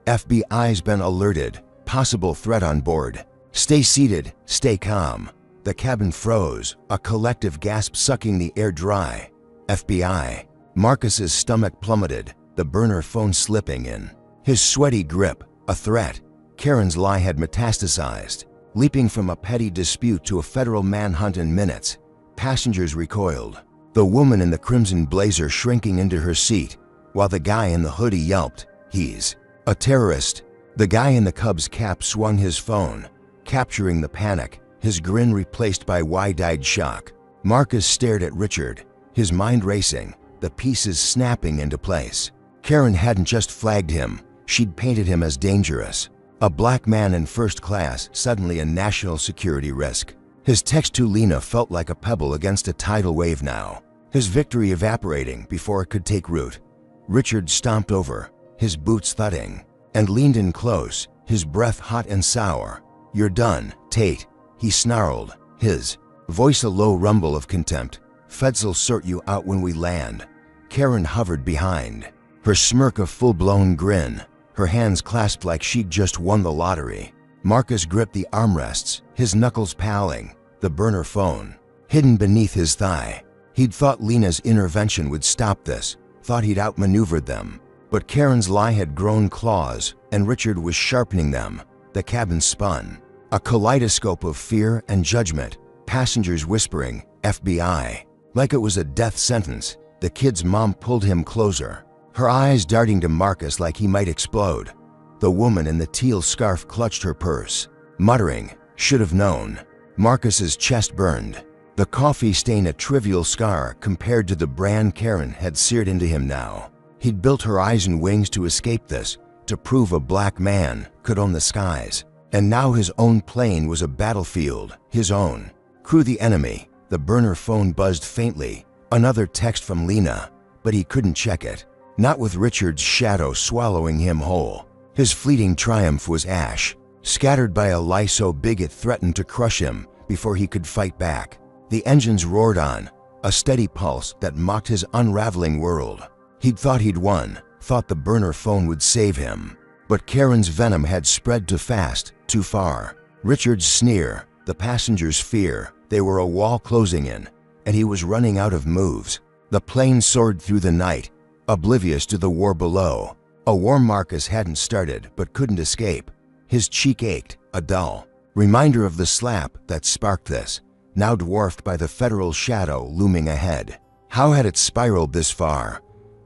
FBI's been alerted. Possible threat on board. Stay seated, stay calm." The cabin froze, a collective gasp sucking the air dry. FBI. Marcus's stomach plummeted, the burner phone slipping in his sweaty grip. A threat. Karen's lie had metastasized, leaping from a petty dispute to a federal manhunt in minutes. Passengers recoiled, the woman in the crimson blazer shrinking into her seat, while the guy in the hoodie yelped, "He's a terrorist." The guy in the Cubs cap swung his phone, capturing the panic, his grin replaced by wide-eyed shock. Marcus stared at Richard, his mind racing, the pieces snapping into place. Karen hadn't just flagged him, she'd painted him as dangerous. A black man in first class, suddenly a national security risk. His text to Lena felt like a pebble against a tidal wave now, his victory evaporating before it could take root. Richard stomped over, his boots thudding, and leaned in close, his breath hot and sour. "You're done, Tate," he snarled, his voice a low rumble of contempt. "Feds'll sort you out when we land." Karen hovered behind, her smirk a full-blown grin, her hands clasped like she'd just won the lottery. Marcus gripped the armrests, his knuckles palling, the burner phone hidden beneath his thigh. He'd thought Lena's intervention would stop this, thought he'd outmaneuvered them. But Karen's lie had grown claws, and Richard was sharpening them. The cabin spun, a kaleidoscope of fear and judgment, passengers whispering, "FBI." Like it was a death sentence, the kid's mom pulled him closer, her eyes darting to Marcus like he might explode. The woman in the teal scarf clutched her purse, muttering, "Should have known." Marcus's chest burned, the coffee stain a trivial scar compared to the brand Karen had seared into him now. He'd built Horizon wings to escape this, to prove a black man could own the skies. And now his own plane was a battlefield, his own. "Crew the enemy." The burner phone buzzed faintly, another text from Lena, but he couldn't check it. Not with Richard's shadow swallowing him whole. His fleeting triumph was ash, scattered by a lie so big it threatened to crush him before he could fight back. The engines roared on, a steady pulse that mocked his unraveling world. He'd thought he'd won, thought the burner phone would save him. But Karen's venom had spread too fast, too far. Richard's sneer, the passengers' fear, they were a wall closing in, and he was running out of moves. The plane soared through the night, oblivious to the war below. A war Marcus hadn't started but couldn't escape. His cheek ached, a dull reminder of the slap that sparked this, now dwarfed by the federal shadow looming ahead. How had it spiraled this far?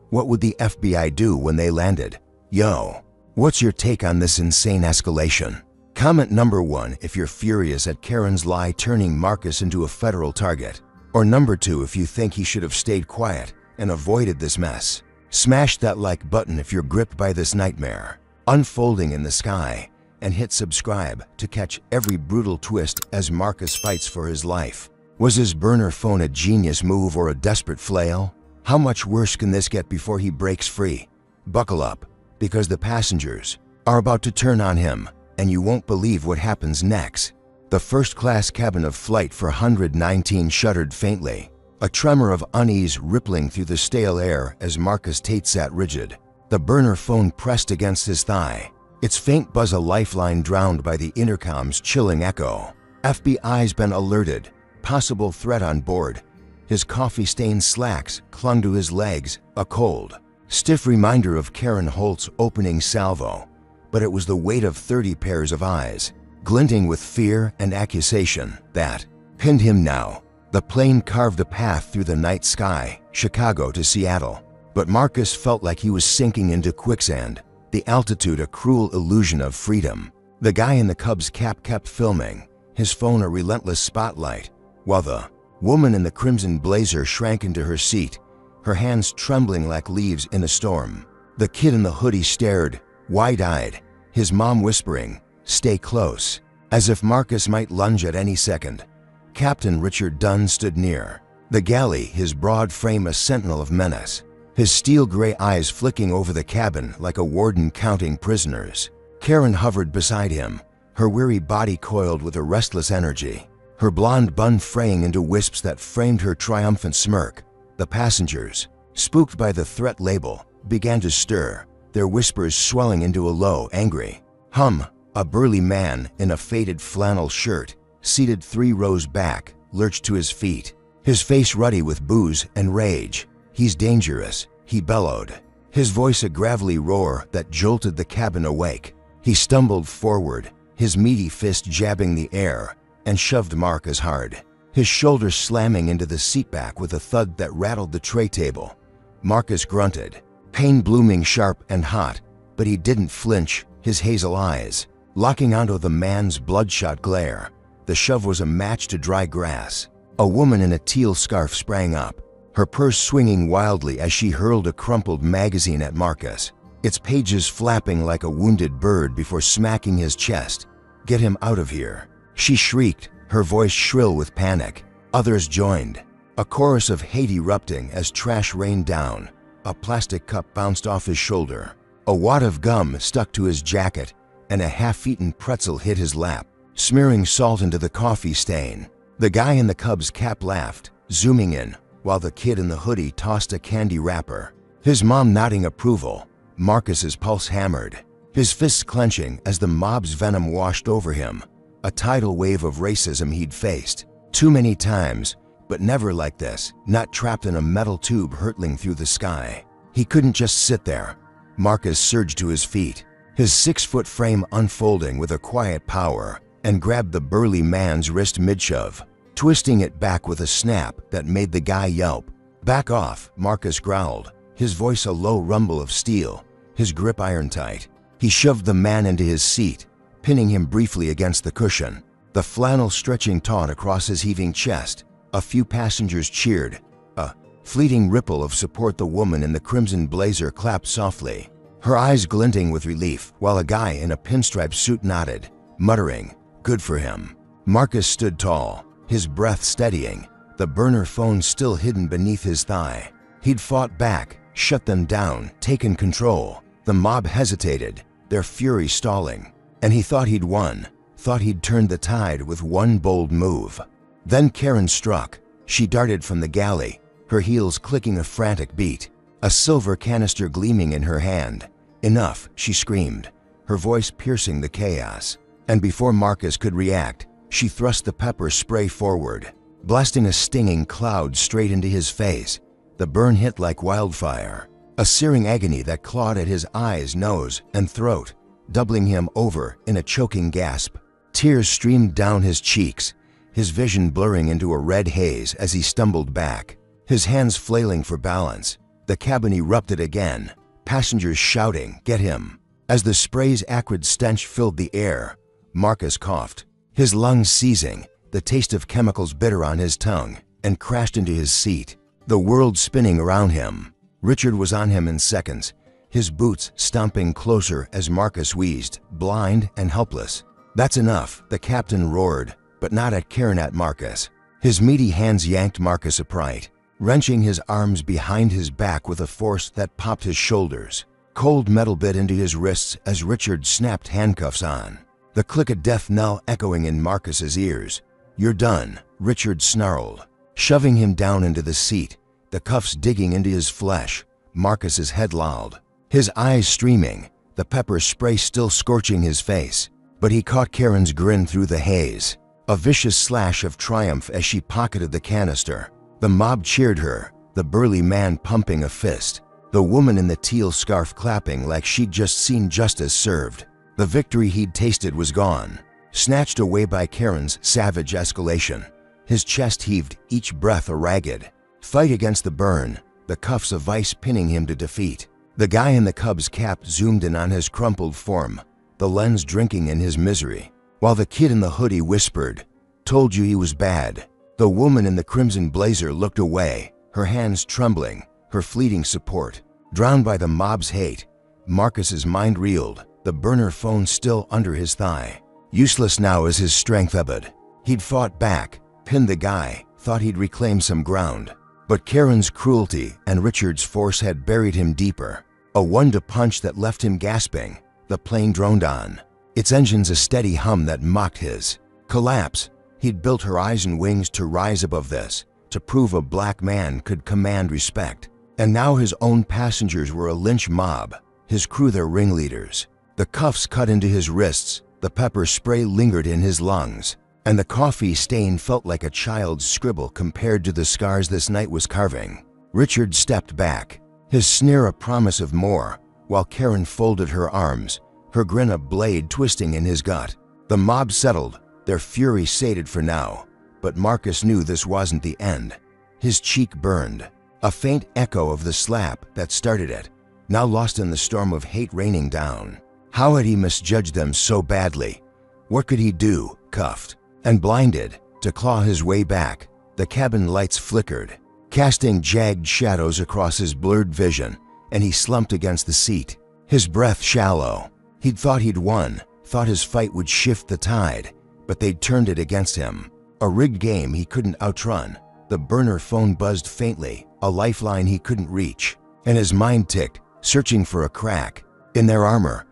What would the FBI do when they landed? Yo, what's your take on this insane escalation? Comment number 1 if you're furious at Karen's lie turning Marcus into a federal target. Or number 2 if you think he should have stayed quiet and avoided this mess. Smash that like button if you're gripped by this nightmare unfolding in the sky, and hit subscribe to catch every brutal twist as Marcus fights for his life. Was his burner phone a genius move or a desperate flail? How much worse can this get before he breaks free? Buckle up, because the passengers are about to turn on him, and you won't believe what happens next. The first-class cabin of Flight 419 shuddered faintly, a tremor of unease rippling through the stale air as Marcus Tate sat rigid, the burner phone pressed against his thigh, its faint buzz a lifeline drowned by the intercom's chilling echo. FBI's been alerted, possible threat on board. His coffee-stained slacks clung to his legs, a cold, stiff reminder of Karen Holt's opening salvo, but it was the weight of 30 pairs of eyes, glinting with fear and accusation, that pinned him now. The plane carved a path through the night sky, Chicago to Seattle, but Marcus felt like he was sinking into quicksand, the altitude a cruel illusion of freedom. The guy in the Cubs cap kept filming, his phone a relentless spotlight, while the woman in the crimson blazer shrank into her seat, her hands trembling like leaves in a storm. The kid in the hoodie stared, wide-eyed, his mom whispering, "Stay close," as if Marcus might lunge at any second. Captain Richard Dunn stood near, the galley, his broad frame a sentinel of menace, his steel-gray eyes flicking over the cabin like a warden counting prisoners. Karen hovered beside him, her weary body coiled with a restless energy, her blonde bun fraying into wisps that framed her triumphant smirk. The passengers, spooked by the threat label, began to stir, their whispers swelling into a low, angry hum. A burly man in a faded flannel shirt, seated 3 rows back, lurched to his feet, his face ruddy with booze and rage. "He's dangerous," he bellowed, his voice a gravelly roar that jolted the cabin awake. He stumbled forward, his meaty fist jabbing the air, and shoved Marcus hard, his shoulders slamming into the seatback with a thud that rattled the tray table. Marcus grunted, pain blooming sharp and hot, but he didn't flinch, his hazel eyes locking onto the man's bloodshot glare. The shove was a match to dry grass. A woman in a teal scarf sprang up, her purse swinging wildly as she hurled a crumpled magazine at Marcus, its pages flapping like a wounded bird before smacking his chest. "Get him out of here," she shrieked, her voice shrill with panic. Others joined, a chorus of hate erupting as trash rained down. A plastic cup bounced off his shoulder, a wad of gum stuck to his jacket, and a half-eaten pretzel hit his lap, smearing salt into the coffee stain. The guy in the Cubs cap laughed, zooming in, while the kid in the hoodie tossed a candy wrapper, his mom nodding approval. Marcus's pulse hammered, his fists clenching as the mob's venom washed over him, a tidal wave of racism he'd faced too many times, but never like this, not trapped in a metal tube hurtling through the sky. He couldn't just sit there. Marcus surged to his feet, his 6-foot frame unfolding with a quiet power, and grabbed the burly man's wrist mid-shove, twisting it back with a snap that made the guy yelp. "Back off," Marcus growled, his voice a low rumble of steel, his grip iron-tight. He shoved the man into his seat, pinning him briefly against the cushion, the flannel stretching taut across his heaving chest. A few passengers cheered, a fleeting ripple of support. The woman in the crimson blazer clapped softly, her eyes glinting with relief, while a guy in a pinstripe suit nodded, muttering, "Good for him." Marcus stood tall, his breath steadying, the burner phone still hidden beneath his thigh. He'd fought back, shut them down, taken control. The mob hesitated, their fury stalling, and he thought he'd won, thought he'd turned the tide with one bold move. Then Karen struck. She darted from the galley, her heels clicking a frantic beat, a silver canister gleaming in her hand. "Enough," she screamed, her voice piercing the chaos. And before Marcus could react, she thrust the pepper spray forward, blasting a stinging cloud straight into his face. The burn hit like wildfire, a searing agony that clawed at his eyes, nose, and throat, doubling him over in a choking gasp. Tears streamed down his cheeks, his vision blurring into a red haze as he stumbled back, his hands flailing for balance. The cabin erupted again, passengers shouting, "Get him!" As the spray's acrid stench filled the air, Marcus coughed, his lungs seizing, the taste of chemicals bitter on his tongue, and crashed into his seat, the world spinning around him. Richard was on him in seconds, his boots stomping closer as Marcus wheezed, blind and helpless. "That's enough," the captain roared, but not at Karen, at Marcus. His meaty hands yanked Marcus upright, wrenching his arms behind his back with a force that popped his shoulders. Cold metal bit into his wrists as Richard snapped handcuffs on, the click of death knell echoing in Marcus's ears. "You're done," Richard snarled, shoving him down into the seat, the cuffs digging into his flesh. Marcus's head lolled, his eyes streaming, the pepper spray still scorching his face. But he caught Karen's grin through the haze, a vicious slash of triumph as she pocketed the canister. The mob cheered her, the burly man pumping a fist, the woman in the teal scarf clapping like she'd just seen justice served. The victory he'd tasted was gone, snatched away by Karen's savage escalation. His chest heaved, each breath a ragged fight against the burn, the cuffs of vice pinning him to defeat. The guy in the Cubs cap zoomed in on his crumpled form, the lens drinking in his misery, while the kid in the hoodie whispered, "Told you he was bad." The woman in the crimson blazer looked away, her hands trembling, her fleeting support drowned by the mob's hate. Marcus's mind reeled, the burner phone still under his thigh. Useless now as his strength ebbed. He'd fought back, pinned the guy, thought he'd reclaim some ground. But Karen's cruelty and Richard's force had buried him deeper. A one-two punch that left him gasping. The plane droned on, its engines a steady hum that mocked his collapse. He'd built her eyes and wings to rise above this, to prove a black man could command respect. And now his own passengers were a lynch mob, his crew their ringleaders. The cuffs cut into his wrists, the pepper spray lingered in his lungs, and the coffee stain felt like a child's scribble compared to the scars this night was carving. Richard stepped back, his sneer a promise of more, while Karen folded her arms, her grin a blade twisting in his gut. The mob settled, their fury sated for now, but Marcus knew this wasn't the end. His cheek burned, a faint echo of the slap that started it, now lost in the storm of hate raining down. How had he misjudged them so badly? What could he do, cuffed and blinded, to claw his way back? The cabin lights flickered, casting jagged shadows across his blurred vision, and he slumped against the seat, his breath shallow. He'd thought he'd won, thought his fight would shift the tide, but they'd turned it against him. A rigged game he couldn't outrun. The burner phone buzzed faintly, a lifeline he couldn't reach, and his mind ticked, searching for a crack in their armor.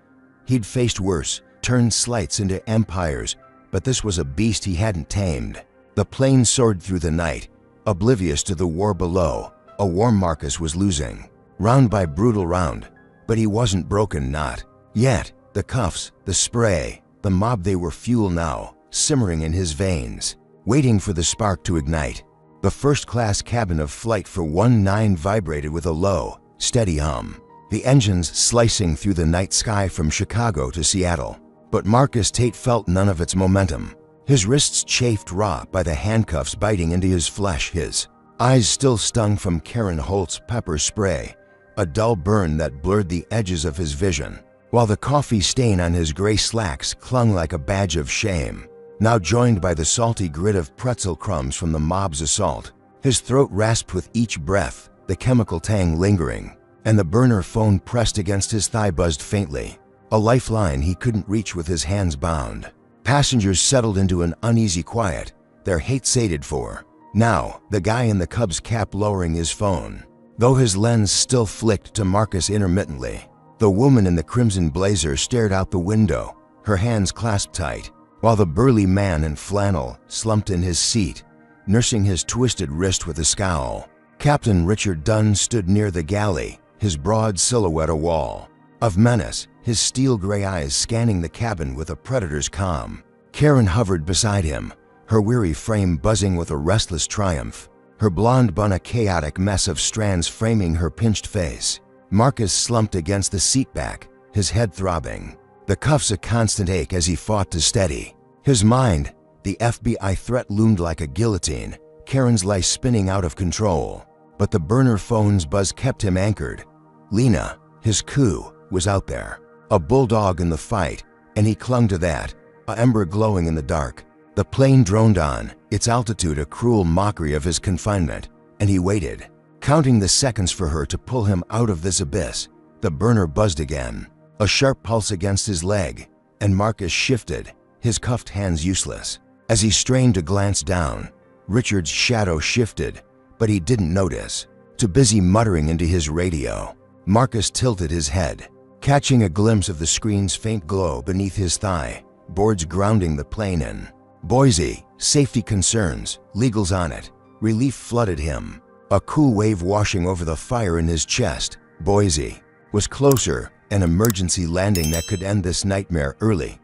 He'd faced worse, turned slights into empires, but this was a beast he hadn't tamed. The plane soared through the night, oblivious to the war below, a war Marcus was losing, round by brutal round, but he wasn't broken, not yet. The cuffs, the spray, the mob, they were fuel now, simmering in his veins, waiting for the spark to ignite. The first-class cabin of Flight 419 vibrated with a low, steady hum, the engines slicing through the night sky from Chicago to Seattle. But Marcus Tate felt none of its momentum. His wrists chafed raw by the handcuffs biting into his flesh, his eyes still stung from Karen Holt's pepper spray, a dull burn that blurred the edges of his vision, while the coffee stain on his gray slacks clung like a badge of shame, now joined by the salty grit of pretzel crumbs from the mob's assault. His throat rasped with each breath, the chemical tang lingering, and the burner phone pressed against his thigh buzzed faintly, a lifeline he couldn't reach with his hands bound. Passengers settled into an uneasy quiet, their hate sated for. Now, the guy in the Cubs cap lowering his phone, though his lens still flicked to Marcus intermittently. The woman in the crimson blazer stared out the window, her hands clasped tight, while the burly man in flannel slumped in his seat, nursing his twisted wrist with a scowl. Captain Richard Dunn stood near the galley, his broad silhouette a wall of menace, his steel gray eyes scanning the cabin with a predator's calm. Karen hovered beside him, her weary frame buzzing with a restless triumph, her blonde bun a chaotic mess of strands framing her pinched face. Marcus slumped against the seat back, his head throbbing, the cuffs a constant ache as he fought to steady his mind. The FBI threat loomed like a guillotine, Karen's life spinning out of control. But the burner phone's buzz kept him anchored. Lena, his coup, was out there, a bulldog in the fight, and he clung to that, a ember glowing in the dark. The plane droned on, its altitude a cruel mockery of his confinement, and he waited, counting the seconds for her to pull him out of this abyss. The burner buzzed again, a sharp pulse against his leg, and Marcus shifted, his cuffed hands useless. As he strained to glance down, Richard's shadow shifted, but he didn't notice. Too busy muttering into his radio, Marcus tilted his head, catching a glimpse of the screen's faint glow beneath his thigh, boards grounding the plane in. Boise, safety concerns, legals on it. Relief flooded him, a cool wave washing over the fire in his chest. Boise was closer, an emergency landing that could end this nightmare early.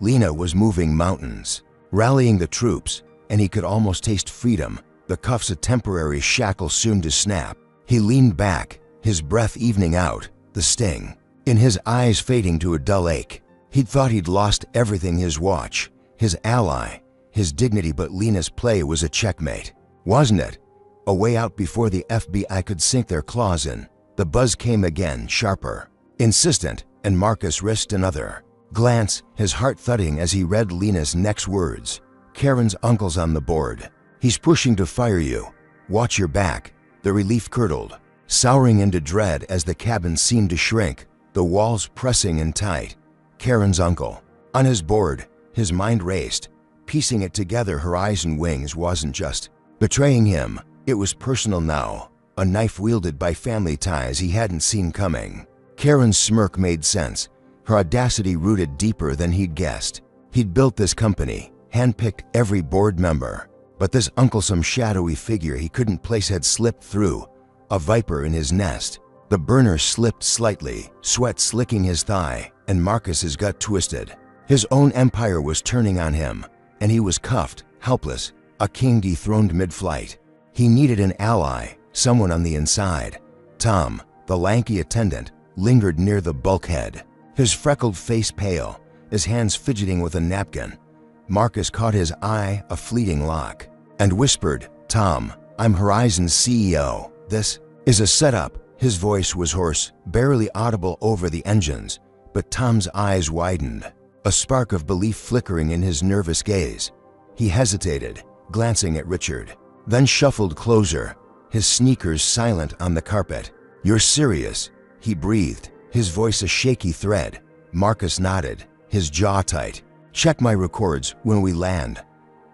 Lena was moving mountains, rallying the troops, and he could almost taste freedom, the cuffs a temporary shackle soon to snap. He leaned back, his breath evening out, the sting in his eyes fading to a dull ache. He'd thought he'd lost everything: his watch, his ally, his dignity, but Lena's play was a checkmate, wasn't it? A way out before the FBI could sink their claws in. The buzz came again, sharper, insistent, and Marcus risked another glance, his heart thudding as he read Lena's next words. Karen's uncle's on the board. He's pushing to fire you. Watch your back. The relief curdled, souring into dread as the cabin seemed to shrink, the walls pressing in tight. Karen's uncle. On his board, his mind raced, piecing it together. Her eyes and wings wasn't just betraying him, it was personal now, a knife wielded by family ties he hadn't seen coming. Karen's smirk made sense, her audacity rooted deeper than he'd guessed. He'd built this company, handpicked every board member, but this uncle-some shadowy figure he couldn't place had slipped through, a viper in his nest. The burner slipped slightly, sweat slicking his thigh, and Marcus's gut twisted. His own empire was turning on him, and he was cuffed, helpless, a king dethroned mid-flight. He needed an ally, someone on the inside. Tom, the lanky attendant, lingered near the bulkhead, his freckled face pale, his hands fidgeting with a napkin. Marcus caught his eye, a fleeting lock, and whispered, "Tom, I'm Horizon's CEO. This is a setup." His voice was hoarse, barely audible over the engines, but Tom's eyes widened, a spark of belief flickering in his nervous gaze. He hesitated, glancing at Richard, then shuffled closer, his sneakers silent on the carpet. "You're serious?" he breathed, his voice a shaky thread. Marcus nodded, his jaw tight. "Check my records when we land."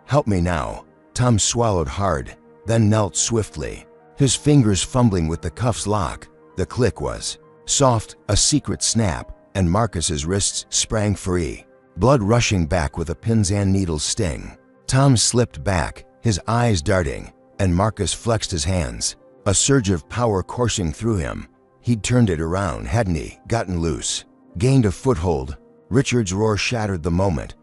"Help me now." Tom swallowed hard, then knelt swiftly, his fingers fumbling with the cuff's lock. The click was soft, a secret snap, and Marcus's wrists sprang free, blood rushing back with a pins and needles sting. Tom slipped back, his eyes darting, and Marcus flexed his hands, a surge of power coursing through him. He'd turned it around, hadn't he? Gotten loose, gained a foothold. Richard's roar shattered the moment.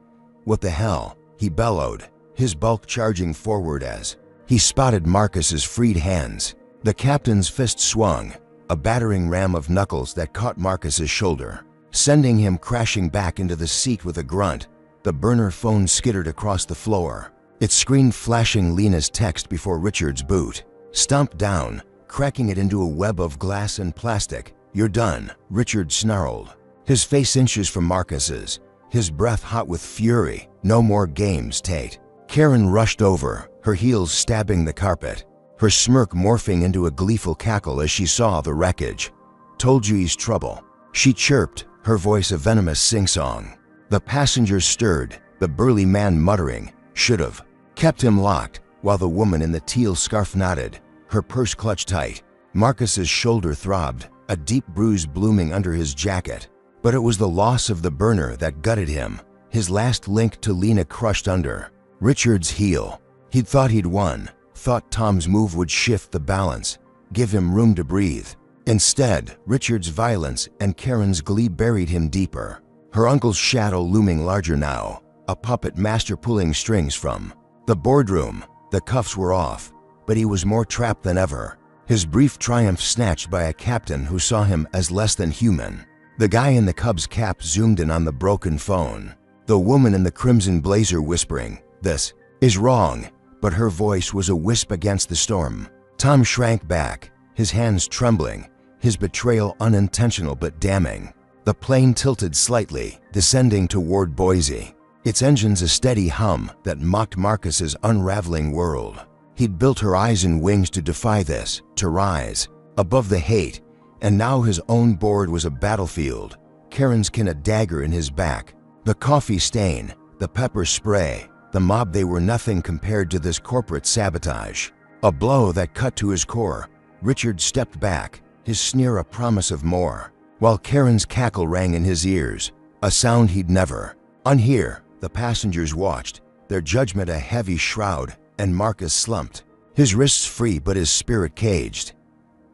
"What the hell?" he bellowed, his bulk charging forward as he spotted Marcus's freed hands. The captain's fist swung, a battering ram of knuckles that caught Marcus's shoulder, sending him crashing back into the seat with a grunt. The burner phone skittered across the floor, its screen flashing Lena's text before Richard's boot. Stomped down, cracking it into a web of glass and plastic. "You're done," Richard snarled, his face inches from Marcus's, his breath hot with fury. "No more games, Tate." Karen rushed over, her heels stabbing the carpet, her smirk morphing into a gleeful cackle as she saw the wreckage. "Told you he's trouble," she chirped, her voice a venomous sing-song. The passengers stirred, the burly man muttering, "Should've kept him locked," while the woman in the teal scarf nodded, her purse clutched tight. Marcus's shoulder throbbed, a deep bruise blooming under his jacket. But it was the loss of the burner that gutted him, his last link to Lena crushed under Richard's heel. He'd thought he'd won, thought Tom's move would shift the balance, give him room to breathe. Instead, Richard's violence and Karen's glee buried him deeper, her uncle's shadow looming larger now, a puppet master pulling strings from the boardroom. The cuffs were off, but he was more trapped than ever, his brief triumph snatched by a captain who saw him as less than human. The guy in the Cubs cap zoomed in on the broken phone, the woman in the crimson blazer whispering, "This is wrong," but her voice was a wisp against the storm. Tom shrank back, his hands trembling, his betrayal unintentional but damning. The plane tilted slightly, descending toward Boise, its engines a steady hum that mocked Marcus's unraveling world. He'd built her eyes and wings to defy this, to rise above the hate, and now his own board was a battlefield. Karen's kin a dagger in his back. The coffee stain, the pepper spray, the mob, they were nothing compared to this corporate sabotage. A blow that cut to his core. Richard stepped back, his sneer a promise of more, while Karen's cackle rang in his ears, a sound he'd never unhear. The passengers watched, their judgment a heavy shroud, and Marcus slumped, his wrists free but his spirit caged.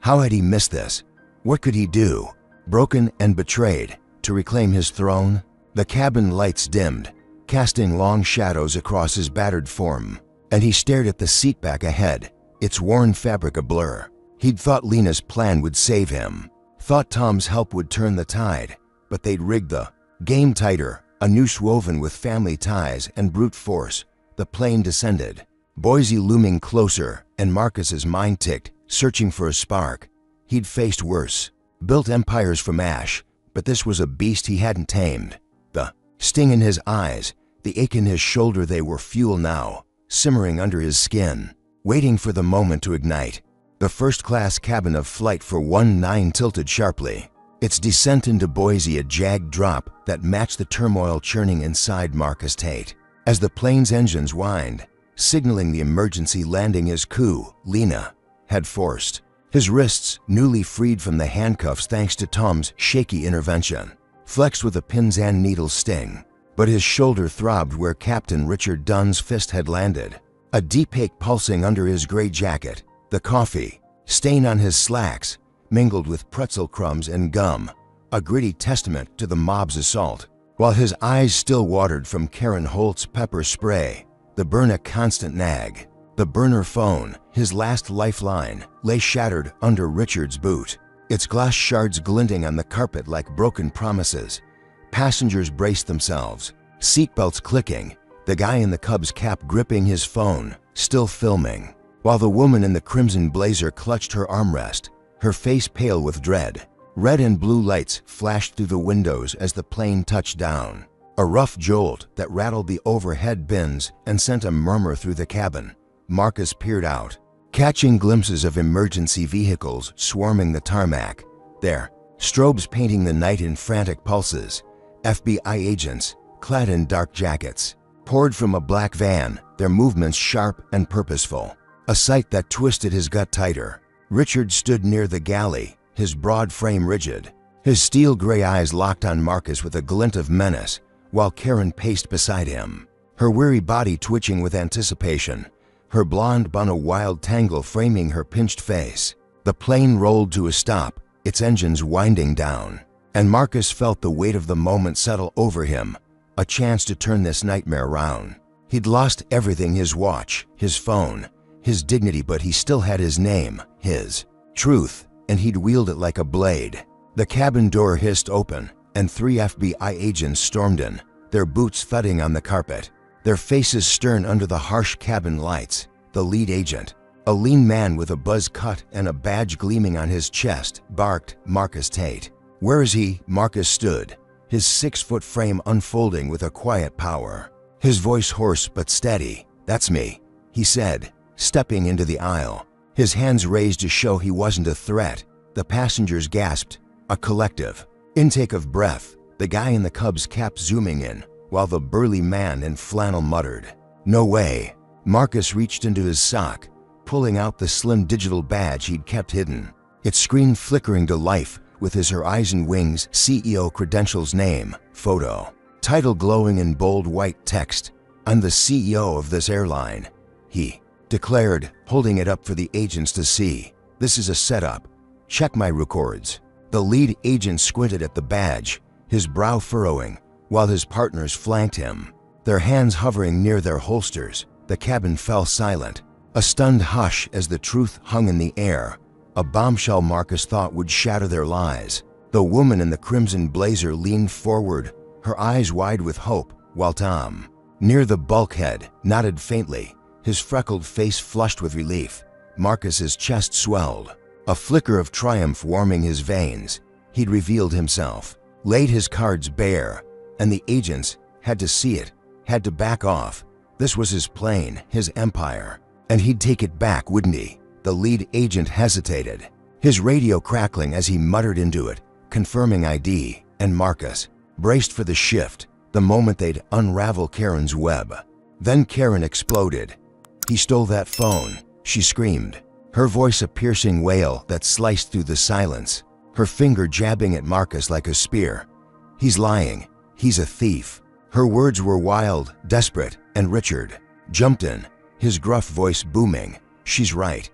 How had he missed this? What could he do, broken and betrayed, to reclaim his throne? The cabin lights dimmed, casting long shadows across his battered form, and he stared at the seat back ahead, its worn fabric a blur. He'd thought Lena's plan would save him, thought Tom's help would turn the tide, but they'd rigged the game tighter, a noose woven with family ties and brute force. The plane descended, Boise looming closer, and Marcus's mind ticked, searching for a spark. He'd faced worse, built empires from ash, but this was a beast he hadn't tamed. The sting in his eyes, the ache in his shoulder, they were fuel now, simmering under his skin, waiting for the moment to ignite. The first-class cabin of Flight for 19 tilted sharply, its descent into Boise a jagged drop that matched the turmoil churning inside Marcus Tate. As the plane's engines whined, signaling the emergency landing his coup, Lena, had forced. His wrists, newly freed from the handcuffs thanks to Tom's shaky intervention, flexed with a pins and needles sting, but his shoulder throbbed where Captain Richard Dunn's fist had landed, a deep ache pulsing under his gray jacket. The coffee stain on his slacks mingled with pretzel crumbs and gum, a gritty testament to the mob's assault. While his eyes still watered from Karen Holt's pepper spray, the burn a constant nag. The burner phone, his last lifeline, lay shattered under Richard's boot, its glass shards glinting on the carpet like broken promises. Passengers braced themselves, seatbelts clicking, the guy in the Cubs cap gripping his phone, still filming, while the woman in the crimson blazer clutched her armrest, her face pale with dread. Red and blue lights flashed through the windows as the plane touched down, a rough jolt that rattled the overhead bins and sent a murmur through the cabin. Marcus peered out, catching glimpses of emergency vehicles swarming the tarmac, their strobes painting the night in frantic pulses. FBI agents, clad in dark jackets, poured from a black van, their movements sharp and purposeful, a sight that twisted his gut tighter. Richard stood near the galley, his broad frame rigid, his steel gray eyes locked on Marcus with a glint of menace, while Karen paced beside him, her weary body twitching with anticipation, her blonde bun a wild tangle framing her pinched face. The plane rolled to a stop, its engines winding down, and Marcus felt the weight of the moment settle over him, a chance to turn this nightmare round. He'd lost everything, his watch, his phone, his dignity, but he still had his name, his truth, and he'd wield it like a blade. The cabin door hissed open, and 3 FBI agents stormed in, their boots thudding on the carpet, their faces stern under the harsh cabin lights. The lead agent, a lean man with a buzz cut and a badge gleaming on his chest, barked, "Marcus Tate." "Where is he?" Marcus stood, his 6-foot frame unfolding with a quiet power, his voice hoarse but steady. "That's me," he said, stepping into the aisle, his hands raised to show he wasn't a threat. The passengers gasped, a collective intake of breath, the guy in the Cubs cap zooming in, while the burly man in flannel muttered, "No way." Marcus reached into his sock, pulling out the slim digital badge he'd kept hidden, its screen flickering to life with his Horizon Wings CEO credentials, name, photo, title glowing in bold white text. "I'm the CEO of this airline," he declared, holding it up for the agents to see. "This is a setup. Check my records." The lead agent squinted at the badge, his brow furrowing, while his partners flanked him, their hands hovering near their holsters. The cabin fell silent, a stunned hush as the truth hung in the air, a bombshell Marcus thought would shatter their lives. The woman in the crimson blazer leaned forward, her eyes wide with hope, while Tom, near the bulkhead, nodded faintly, his freckled face flushed with relief. Marcus's chest swelled, a flicker of triumph warming his veins. He'd revealed himself, laid his cards bare, and the agents had to see it, had to back off. This was his plane, his empire, And he'd take it back, wouldn't he? The lead agent hesitated, his radio crackling as he muttered into it, confirming ID, and Marcus braced for the shift, the moment they'd unravel Karen's web. Then Karen exploded. "He stole that phone," she screamed, her voice a piercing wail that sliced through the silence, her finger jabbing at Marcus like a spear. "He's lying. He's a thief." Her words were wild, desperate, and Richard jumped in, his gruff voice booming. "She's right.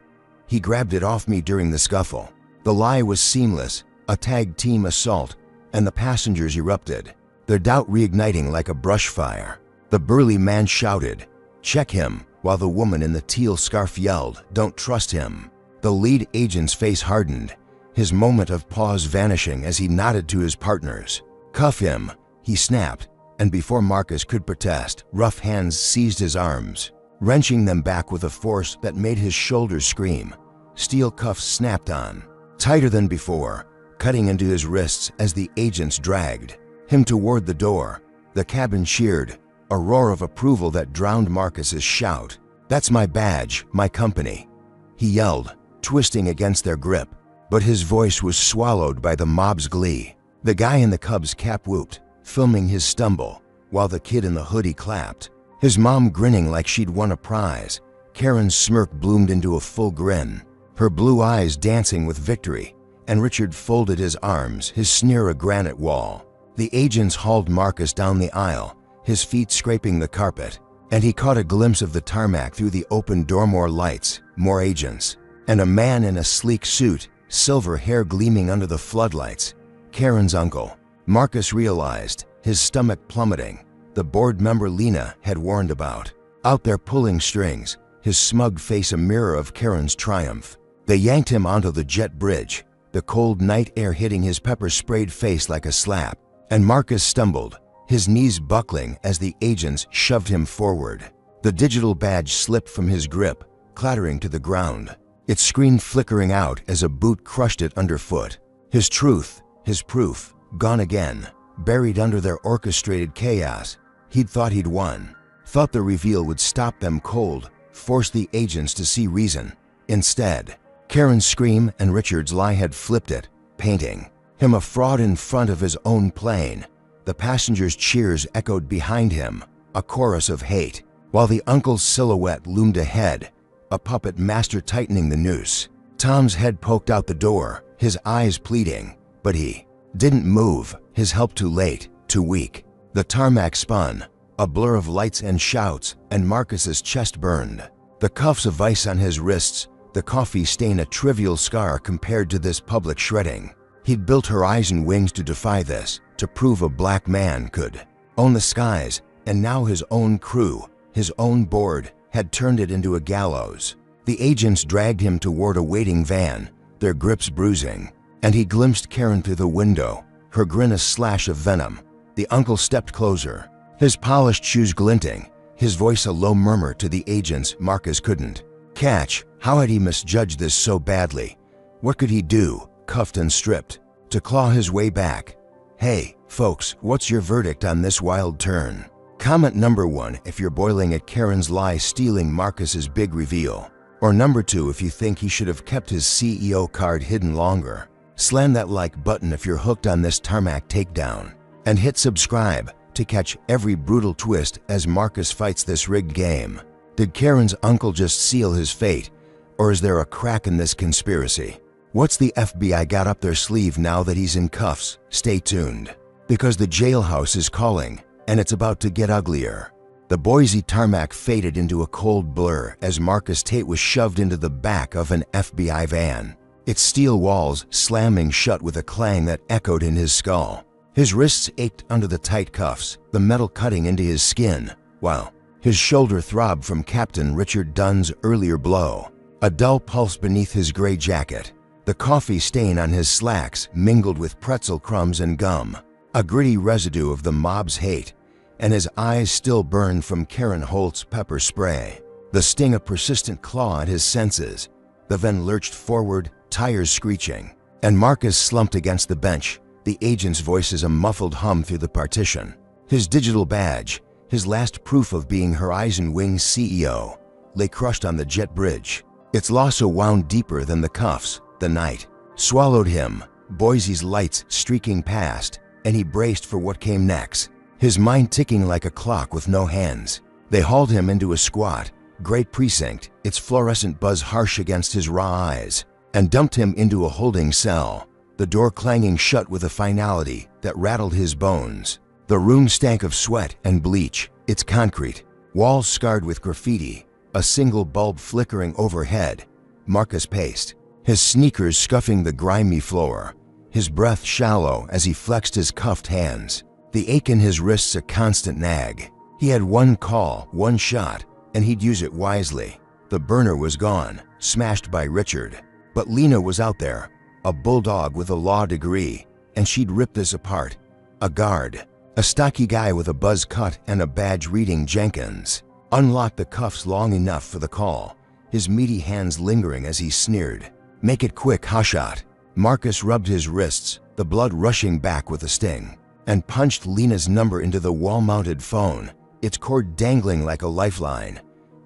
He grabbed it off me during the scuffle." The lie was seamless, a tag team assault, and the passengers erupted, their doubt reigniting like a brush fire. The burly man shouted, "Check him," while the woman in the teal scarf yelled, "Don't trust him." The lead agent's face hardened, his moment of pause vanishing as he nodded to his partners. "Cuff him," he snapped, and before Marcus could protest, rough hands seized his arms, wrenching them back with a force that made his shoulders scream. Steel cuffs snapped on, tighter than before, cutting into his wrists as the agents dragged him toward the door. The cabin cheered, a roar of approval that drowned Marcus's shout. "That's my badge, my company," he yelled, twisting against their grip, but his voice was swallowed by the mob's glee. The guy in the Cubs cap whooped, filming his stumble, while the kid in the hoodie clapped, his mom grinning like she'd won a prize. Karen's smirk bloomed into a full grin, her blue eyes dancing with victory, and Richard folded his arms, his sneer a granite wall. The agents hauled Marcus down the aisle, his feet scraping the carpet, and he caught a glimpse of the tarmac through the open door. More lights, more agents, and a man in a sleek suit, silver hair gleaming under the floodlights. Karen's uncle. Marcus realized, his stomach plummeting. The board member Lena had warned about. Out there pulling strings, his smug face a mirror of Karen's triumph. They yanked him onto the jet bridge, the cold night air hitting his pepper-sprayed face like a slap, and Marcus stumbled, his knees buckling as the agents shoved him forward. The digital badge slipped from his grip, clattering to the ground, its screen flickering out as a boot crushed it underfoot. His truth, his proof, gone again, buried under their orchestrated chaos. He'd thought he'd won, thought the reveal would stop them cold, force the agents to see reason. Instead, Karen's scream and Richard's lie had flipped it, painting him a fraud in front of his own plane. The passengers' cheers echoed behind him, a chorus of hate, while the uncle's silhouette loomed ahead, a puppet master tightening the noose. Tom's head poked out the door, his eyes pleading, but he didn't move, his help too late, too weak. The tarmac spun, a blur of lights and shouts, and Marcus's chest burned. The cuffs of ice on his wrists, the coffee stain a trivial scar compared to this public shredding. He'd built her eyes and wings to defy this, to prove a black man could own the skies, and now his own crew, his own board, had turned it into a gallows. The agents dragged him toward a waiting van, their grips bruising, and he glimpsed Karen through the window, her grin a slash of venom. The uncle stepped closer, his polished shoes glinting, his voice a low murmur to the agents Marcus couldn't catch. How had he misjudged this so badly? What could he do, cuffed and stripped, to claw his way back? Hey, folks, what's your verdict on this wild turn? Comment number 1 if you're boiling at Karen's lie stealing Marcus's big reveal, or number 2 if you think he should have kept his CEO card hidden longer. Slam that like button if you're hooked on this tarmac takedown, and hit subscribe to catch every brutal twist as Marcus fights this rigged game. Did Karen's uncle just seal his fate, or is there a crack in this conspiracy? What's the FBI got up their sleeve now that he's in cuffs? Stay tuned, because the jailhouse is calling, and it's about to get uglier. The Boise tarmac faded into a cold blur as Marcus Tate was shoved into the back of an FBI van, its steel walls slamming shut with a clang that echoed in his skull. His wrists ached under the tight cuffs, the metal cutting into his skin, while his shoulder throbbed from Captain Richard Dunn's earlier blow, a dull pulse beneath his gray jacket. The coffee stain on his slacks mingled with pretzel crumbs and gum, a gritty residue of the mob's hate, and his eyes still burned from Karen Holt's pepper spray. The sting a persistent claw at his senses. The van lurched forward, tires screeching, and Marcus slumped against the bench, the agent's voices a muffled hum through the partition. His digital badge, his last proof of being her eyes and wings CEO, lay crushed on the jet bridge. Its lasso wound deeper than the cuffs. The night swallowed him, Boise's lights streaking past, and he braced for what came next, his mind ticking like a clock with no hands. They hauled him into a squat, gray precinct, its fluorescent buzz harsh against his raw eyes, and dumped him into a holding cell, the door clanging shut with a finality that rattled his bones. The room stank of sweat and bleach, its concrete, walls scarred with graffiti, a single bulb flickering overhead. Marcus paced, his sneakers scuffing the grimy floor, his breath shallow as he flexed his cuffed hands, the ache in his wrists a constant nag. He had one call, one shot, and he'd use it wisely. The burner was gone, smashed by Richard. But Lena was out there, a bulldog with a law degree, and she'd rip this apart. A guard, a stocky guy with a buzz cut and a badge reading Jenkins, unlocked the cuffs long enough for the call, his meaty hands lingering as he sneered. "Make it quick, hotshot." Marcus rubbed his wrists, the blood rushing back with a sting, and punched Lena's number into the wall-mounted phone, its cord dangling like a lifeline.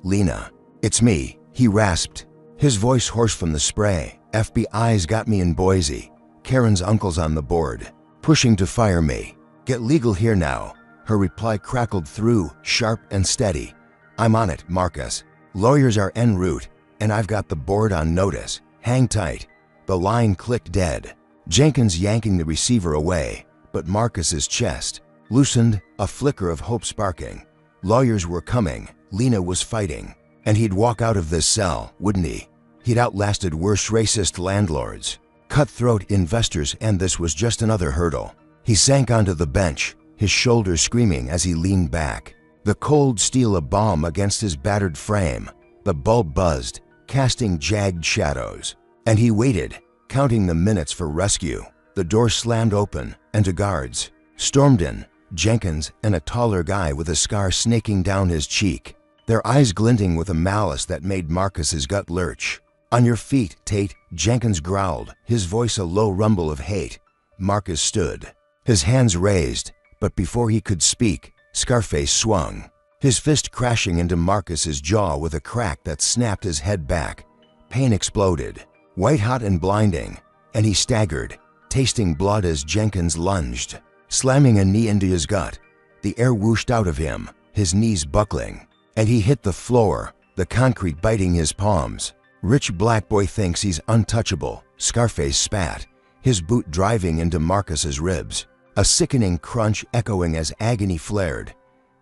"Lena, it's me," he rasped, his voice hoarse from the spray. "FBI's got me in Boise. Karen's uncle's on the board, pushing to fire me. Get legal here now." Her reply crackled through, sharp and steady. "I'm on it, Marcus. Lawyers are en route, and I've got the board on notice. Hang tight." The line clicked dead, Jenkins yanking the receiver away, but Marcus's chest loosened, a flicker of hope sparking. Lawyers were coming, Lena was fighting, and he'd walk out of this cell, wouldn't he? He'd outlasted worse racist landlords, cutthroat investors, and this was just another hurdle. He sank onto the bench, his shoulders screaming as he leaned back, the cold steel a balm against his battered frame. The bulb buzzed, casting jagged shadows, and he waited, counting the minutes for rescue. The door slammed open, and two guards stormed in, Jenkins and a taller guy with a scar snaking down his cheek, their eyes glinting with a malice that made Marcus's gut lurch. "On your feet, Tate," Jenkins growled, his voice a low rumble of hate. Marcus stood, his hands raised, but before he could speak, Scarface swung, his fist crashing into Marcus's jaw with a crack that snapped his head back. Pain exploded, white-hot and blinding, and he staggered, tasting blood as Jenkins lunged, slamming a knee into his gut. The air whooshed out of him, his knees buckling, and he hit the floor, the concrete biting his palms. "Rich black boy thinks he's untouchable," Scarface spat, his boot driving into Marcus's ribs, a sickening crunch echoing as agony flared.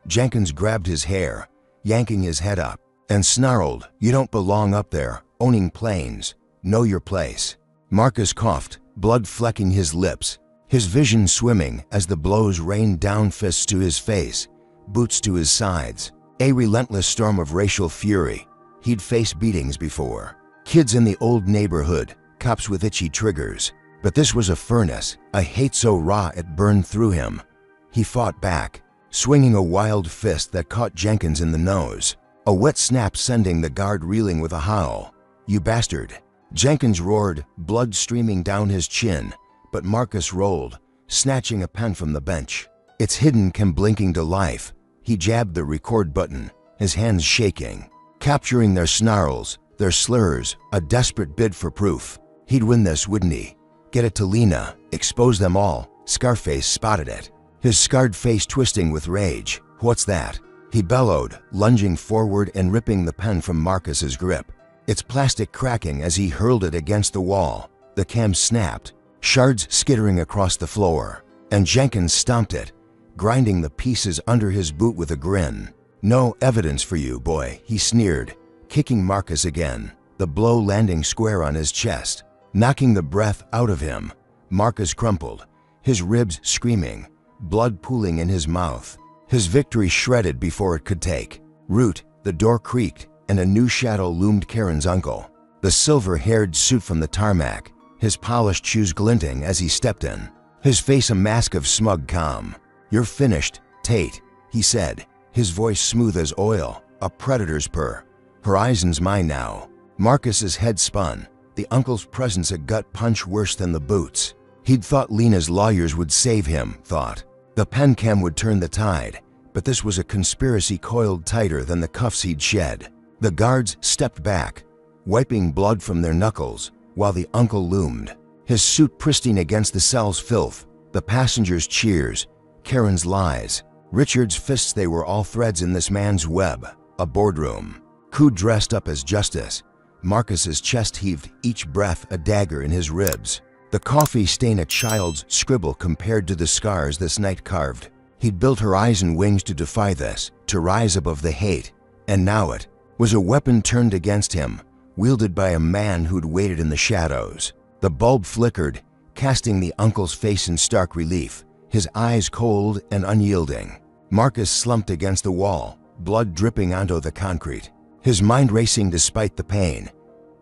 Jenkins grabbed his hair, yanking his head up, and snarled, "You don't belong up there, owning planes. Know your place." Marcus coughed, blood flecking his lips, his vision swimming as the blows rained down, fists to his face, boots to his sides. A relentless storm of racial fury. He'd faced beatings before. Kids in the old neighborhood, cops with itchy triggers. But this was a furnace, a hate so raw it burned through him. He fought back, swinging a wild fist that caught Jenkins in the nose, a wet snap sending the guard reeling with a howl. "You bastard!" Jenkins roared, blood streaming down his chin, but Marcus rolled, snatching a pen from the bench, its hidden chem blinking to life. He jabbed the record button, his hands shaking, capturing their snarls, their slurs, a desperate bid for proof. He'd win this, wouldn't he? Get it to Lena, expose them all. Scarface spotted it, his scarred face twisting with rage. "What's that?" he bellowed, lunging forward and ripping the pen from Marcus's grip, its plastic cracking as he hurled it against the wall. The cam snapped, shards skittering across the floor, and Jenkins stomped it, grinding the pieces under his boot with a grin. "No evidence for you, boy," he sneered, kicking Marcus again, the blow landing square on his chest, knocking the breath out of him. Marcus crumpled, his ribs screaming, blood pooling in his mouth, his victory shredded before it could take root. The door creaked, and a new shadow loomed, Karen's uncle, the silver-haired suit from the tarmac, his polished shoes glinting as he stepped in, his face a mask of smug calm. "You're finished, Tate," he said, his voice smooth as oil, a predator's purr. "Horizon's mine now." Marcus's head spun, the uncle's presence a gut punch worse than the boots. He'd thought Lena's lawyers would save him, thought the pen cam would turn the tide, but this was a conspiracy coiled tighter than the cuffs he'd shed. The guards stepped back, wiping blood from their knuckles, while the uncle loomed, his suit pristine against the cell's filth, the passengers' cheers, Karen's lies, Richard's fists. They were all threads in this man's web. A boardroom. Coup dressed up as justice. Marcus's chest heaved, each breath a dagger in his ribs. The coffee stain a child's scribble compared to the scars this night carved. He'd built her eyes and wings to defy this, to rise above the hate. And now it was a weapon turned against him, wielded by a man who'd waited in the shadows. The bulb flickered, casting the uncle's face in stark relief, his eyes cold and unyielding. Marcus slumped against the wall, blood dripping onto the concrete, his mind racing despite the pain.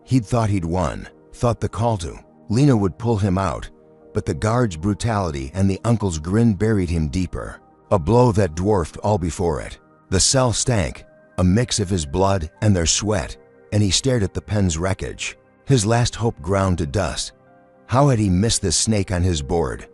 He'd thought he'd won, thought the call to Lena would pull him out, but the guard's brutality and the uncle's grin buried him deeper, a blow that dwarfed all before it. The cell stank, a mix of his blood and their sweat, and he stared at the pen's wreckage, his last hope ground to dust. How had he missed this snake on his board?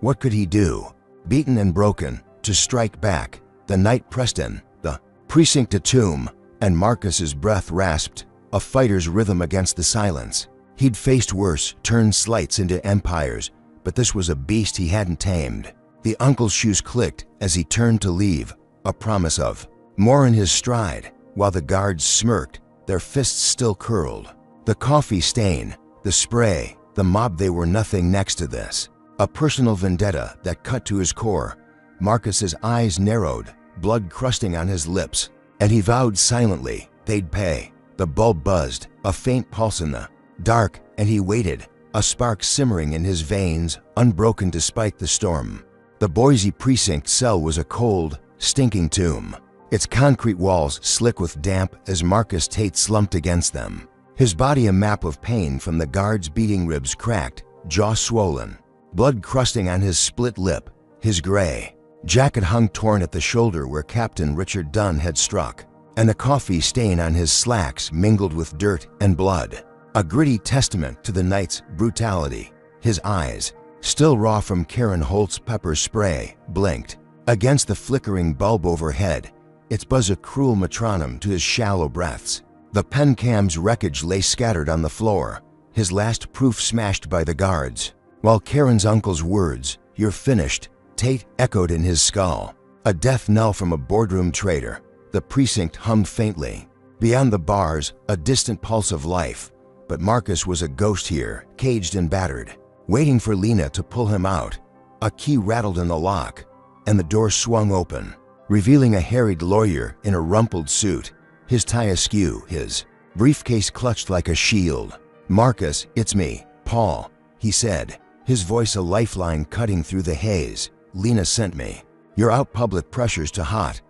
What could he do? Beaten and broken, to strike back. The night pressed in, the precinct to tomb, and Marcus's breath rasped, a fighter's rhythm against the silence. He'd faced worse, turned slights into empires, but this was a beast he hadn't tamed. The uncle's shoes clicked as he turned to leave, a promise of more in his stride, while the guards smirked, their fists still curled. The coffee stain, the spray, the mob, they were nothing next to this. A personal vendetta that cut to his core. Marcus's eyes narrowed, blood crusting on his lips, and he vowed silently they'd pay. The bulb buzzed, a faint pulse in the dark, and he waited, a spark simmering in his veins, unbroken despite the storm. The Boise precinct cell was a cold, stinking tomb, its concrete walls slick with damp as Marcus Tate slumped against them, his body a map of pain from the guard's beating, ribs cracked, jaw swollen, blood crusting on his split lip. His gray jacket hung torn at the shoulder where Captain Richard Dunn had struck, and the coffee stain on his slacks mingled with dirt and blood, a gritty testament to the night's brutality. His eyes, still raw from Karen Holt's pepper spray, blinked against the flickering bulb overhead, its buzz a cruel metronome to his shallow breaths. The pen cam's wreckage lay scattered on the floor, his last proof smashed by the guards, while Karen's uncle's words, "You're finished," Tate echoed in his skull, a death knell from a boardroom traitor. The precinct hummed faintly. Beyond the bars, a distant pulse of life, but Marcus was a ghost here, caged and battered, waiting for Lena to pull him out. A key rattled in the lock, and the door swung open, revealing a harried lawyer in a rumpled suit, his tie askew, his briefcase clutched like a shield. "Marcus, it's me, Paul," he said, his voice a lifeline cutting through the haze. "Lena sent me. You're out, public pressure's too hot."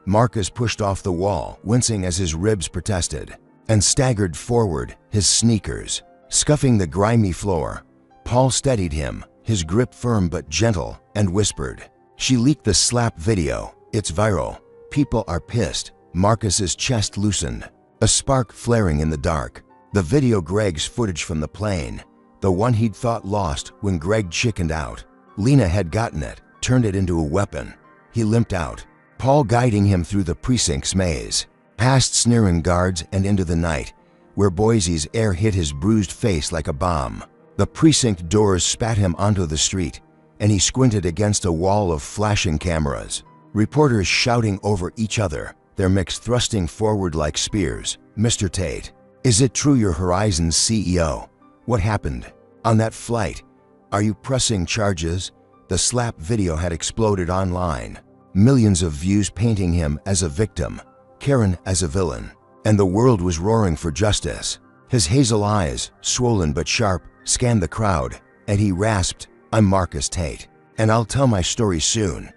Marcus pushed off the wall, wincing as his ribs protested, and staggered forward, his sneakers scuffing the grimy floor. Paul steadied him, his grip firm but gentle, and whispered, "She leaked the slap video. It's viral. People are pissed." Marcus's chest loosened, a spark flaring in the dark. The video, Greg's footage from the plane, the one he'd thought lost when Greg chickened out. Lena had gotten it, turned it into a weapon. He limped out, Paul guiding him through the precinct's maze, past sneering guards and into the night, where Boise's air hit his bruised face like a bomb. The precinct doors spat him onto the street, and he squinted against a wall of flashing cameras, reporters shouting over each other, their mix thrusting forward like spears. "Mr. Tate, is it true you're Horizon's CEO? What happened on that flight? Are you pressing charges?" The slap video had exploded online, millions of views painting him as a victim, Karen as a villain, and the world was roaring for justice. His hazel eyes, swollen but sharp, scanned the crowd, and he rasped, "I'm Marcus Tate, and I'll tell my story soon."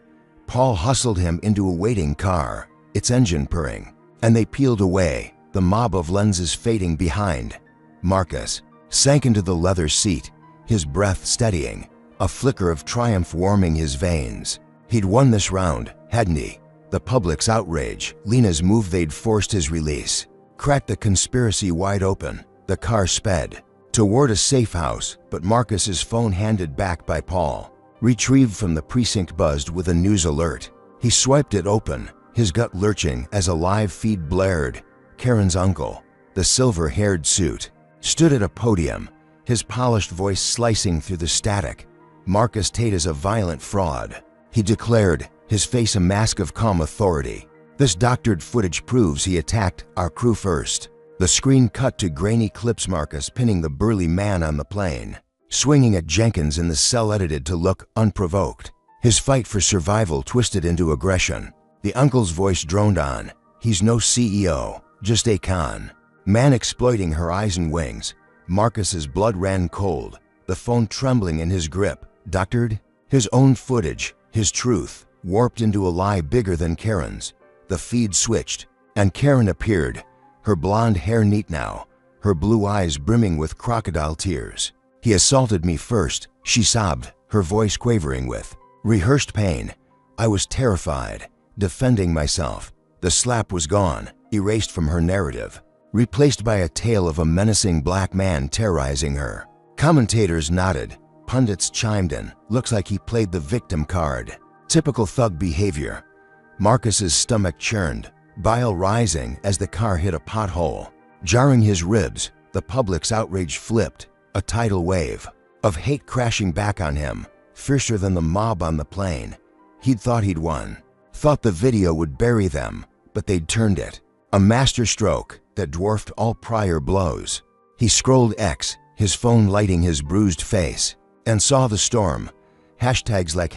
Paul hustled him into a waiting car, its engine purring, and they peeled away, the mob of lenses fading behind. Marcus sank into the leather seat, his breath steadying, a flicker of triumph warming his veins. He'd won this round, hadn't he? The public's outrage, Lena's move, they'd forced his release, cracked the conspiracy wide open. The car sped toward a safe house, but Marcus's phone, handed back by Paul, retrieved from the precinct, buzzed with a news alert. He swiped it open, his gut lurching as a live feed blared. Karen's uncle, the silver-haired suit, stood at a podium, his polished voice slicing through the static. Marcus Tate is a violent fraud, he declared, his face a mask of calm authority. This doctored footage proves he attacked our crew first. The screen cut to grainy clips, Marcus pinning the burly man on the plane, swinging at Jenkins in the cell, edited to look unprovoked. His fight for survival twisted into aggression. The uncle's voice droned on. He's no CEO, just a con man exploiting her eyes and wings. Marcus's blood ran cold, the phone trembling in his grip. Doctored? His own footage, his truth, warped into a lie bigger than Karen's. The feed switched, and Karen appeared, her blonde hair neat now, her blue eyes brimming with crocodile tears. He assaulted me first, she sobbed, her voice quavering with rehearsed pain. I was terrified, defending myself. The slap was gone, erased from her narrative, replaced by a tale of a menacing black man terrorizing her. Commentators nodded, pundits chimed in. Looks like he played the victim card. Typical thug behavior. Marcus's stomach churned, bile rising as the car hit a pothole, jarring his ribs. The public's outrage flipped, a tidal wave of hate crashing back on him, fiercer than the mob on the plane. He'd thought he'd won, thought the video would bury them, but they'd turned it. A masterstroke that dwarfed all prior blows. He scrolled X, his phone lighting his bruised face, and saw the storm. Hashtags like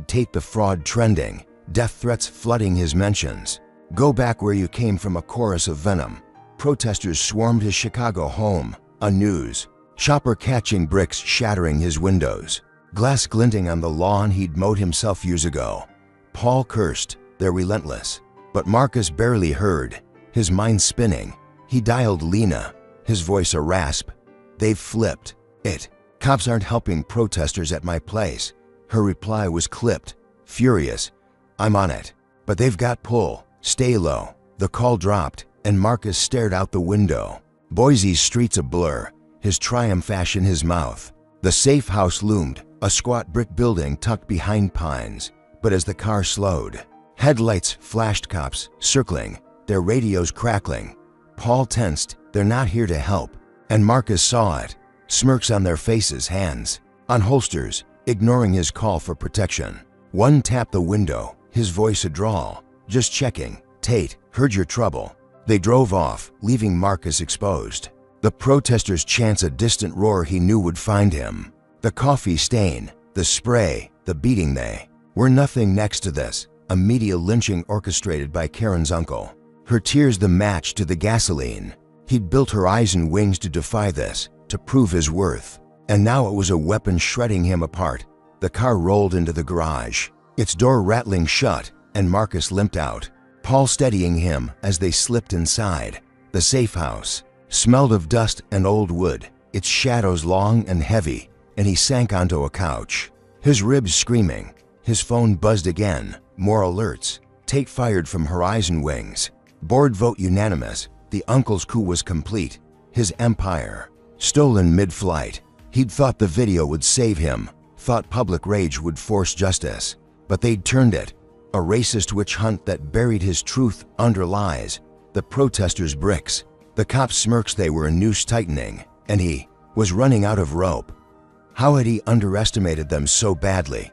#Tate the fraud trending, death threats flooding his mentions. Go back where you came from, a chorus of venom. Protesters swarmed his Chicago home, a news shopper catching bricks shattering his windows, glass glinting on the lawn he'd mowed himself years ago. Paul cursed, they're relentless. But Marcus barely heard, his mind spinning. He dialed Lena, his voice a rasp. They've flipped it. Cops aren't helping protesters at my place. Her reply was clipped, furious. I'm on it. But they've got pull. Stay low. The call dropped, and Marcus stared out the window. Boise's streets a blur, his triumph in his mouth. The safe house loomed, a squat brick building tucked behind pines. But as the car slowed, headlights flashed, cops circling, their radios crackling. Paul tensed, they're not here to help. And Marcus saw it, smirks on their faces, hands on holsters, ignoring his call for protection. One tapped the window, his voice a drawl. Just checking. Tate, heard your trouble. They drove off, leaving Marcus exposed. The protesters' chants a distant roar he knew would find him. The coffee stain, the spray, the beating, they were nothing next to this. A media lynching orchestrated by Karen's uncle. Her tears the match to the gasoline. He'd built her eyes and wings to defy this, to prove his worth. And now it was a weapon shredding him apart. The car rolled into the garage, its door rattling shut, and Marcus limped out, Paul steadying him as they slipped inside. The safe house smelled of dust and old wood, its shadows long and heavy, and he sank onto a couch, his ribs screaming. His phone buzzed again, more alerts. Tate fired from Horizon Wings. Board vote unanimous. The uncle's coup was complete. His empire stolen mid-flight. He'd thought the video would save him, thought public rage would force justice. But they'd turned it. A racist witch hunt that buried his truth under lies. The protesters' bricks, the cops' smirks, they were a noose tightening, and he was running out of rope. How had he underestimated them so badly?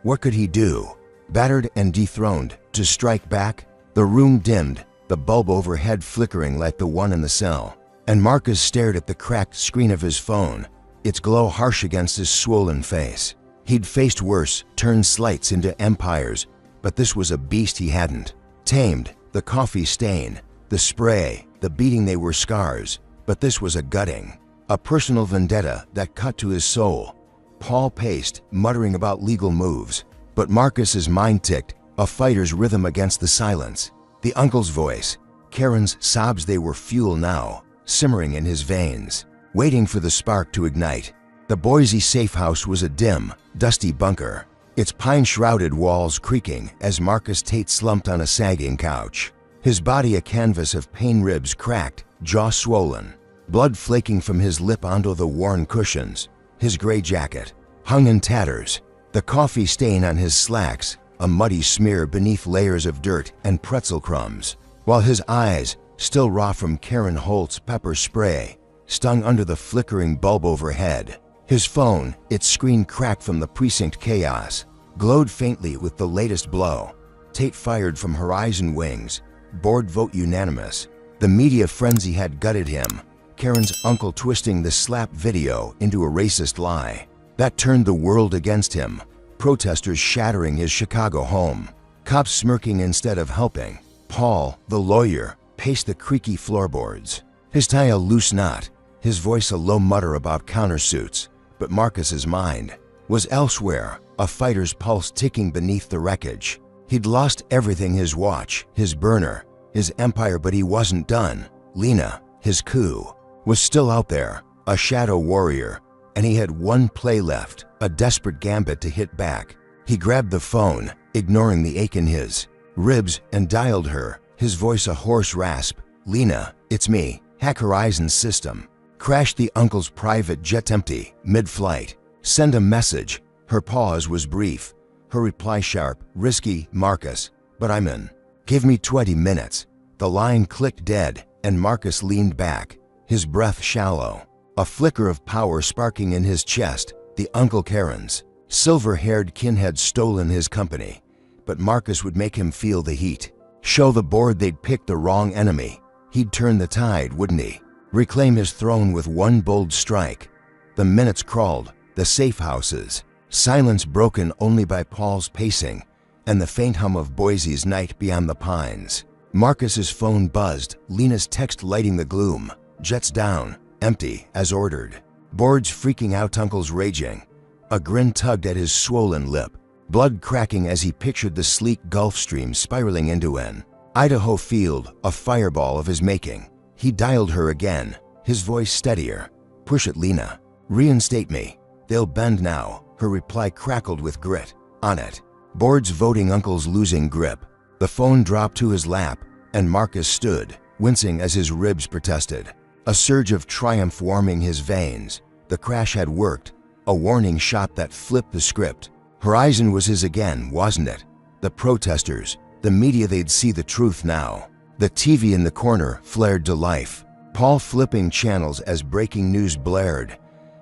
What could he do? Battered and dethroned, to strike back? The room dimmed, the bulb overhead flickering like the one in the cell, and Marcus stared at the cracked screen of his phone, its glow harsh against his swollen face. He'd faced worse, turned slights into empires, but this was a beast he hadn't tamed. The coffee stain, the spray, the beating, they were scars, but this was a gutting, a personal vendetta that cut to his soul. Paul paced, muttering about legal moves, but Marcus's mind ticked, a fighter's rhythm against the silence. The uncle's voice, Karen's sobs, they were fuel now, simmering in his veins, waiting for the spark to ignite. The Boise safe house was a dim, dusty bunker, its pine-shrouded walls creaking as Marcus Tate slumped on a sagging couch, his body a canvas of pain, ribs cracked, jaw swollen, blood flaking from his lip onto the worn cushions. His gray jacket hung in tatters, the coffee stain on his slacks, a muddy smear beneath layers of dirt and pretzel crumbs, while his eyes, still raw from Karen Holt's pepper spray, stung under the flickering bulb overhead. His phone, its screen cracked from the precinct chaos, glowed faintly with the latest blow. Tate fired from Horizon Wings. Board vote unanimous. The media frenzy had gutted him. Karen's uncle twisting the slap video into a racist lie. That turned the world against him. Protesters shattering his Chicago home. Cops smirking instead of helping. Paul, the lawyer, paced the creaky floorboards. His tie a loose knot, his voice a low mutter about countersuits. But Marcus's mind was elsewhere, a fighter's pulse ticking beneath the wreckage. He'd lost everything, his watch, his burner, his empire, but he wasn't done. Lena, his coup, was still out there, a shadow warrior, and he had one play left, a desperate gambit to hit back. He grabbed the phone, ignoring the ache in his ribs, and dialed her, his voice a hoarse rasp. "Lena, it's me. Hack Horizon's system. Crashed the uncle's private jet empty, mid-flight. Send a message." Her pause was brief, her reply sharp. "Risky, Marcus, but I'm in. Give me 20 minutes." The line clicked dead, and Marcus leaned back, his breath shallow. A flicker of power sparking in his chest. The Uncle Karen's silver-haired kin had stolen his company, but Marcus would make him feel the heat. Show the board they'd picked the wrong enemy. He'd turn the tide, wouldn't he? Reclaim his throne with one bold strike. The minutes crawled, the safe houses, silence broken only by Paul's pacing and the faint hum of Boise's night beyond the pines. Marcus's phone buzzed, Lena's text lighting the gloom. Jets down, empty, as ordered. Boards freaking out, uncle's raging. A grin tugged at his swollen lip, blood cracking as he pictured the sleek Gulf Stream spiraling into an Idaho field, a fireball of his making. He dialed her again, his voice steadier. "Push it, Lena. Reinstate me. They'll bend now." Her reply crackled with grit. "On it." Boards voting, uncle's losing grip. The phone dropped to his lap, and Marcus stood, wincing as his ribs protested. A surge of triumph warming his veins. The crash had worked, a warning shot that flipped the script. Horizon was his again, wasn't it? The protesters, the media, they'd see the truth now. The TV in the corner flared to life, Paul flipping channels as breaking news blared.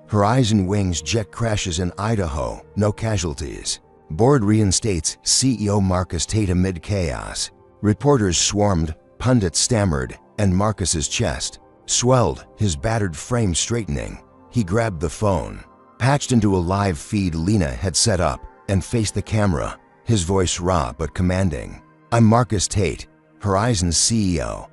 Horizon Wings jet crashes in Idaho, no casualties. Board reinstates CEO Marcus Tate amid chaos. Reporters swarmed, pundits stammered, and Marcus's chest swelled, his battered frame straightening. He grabbed the phone, patched into a live feed Lena had set up, and faced the camera, his voice raw but commanding. "I'm Marcus Tate, Horizon's CEO.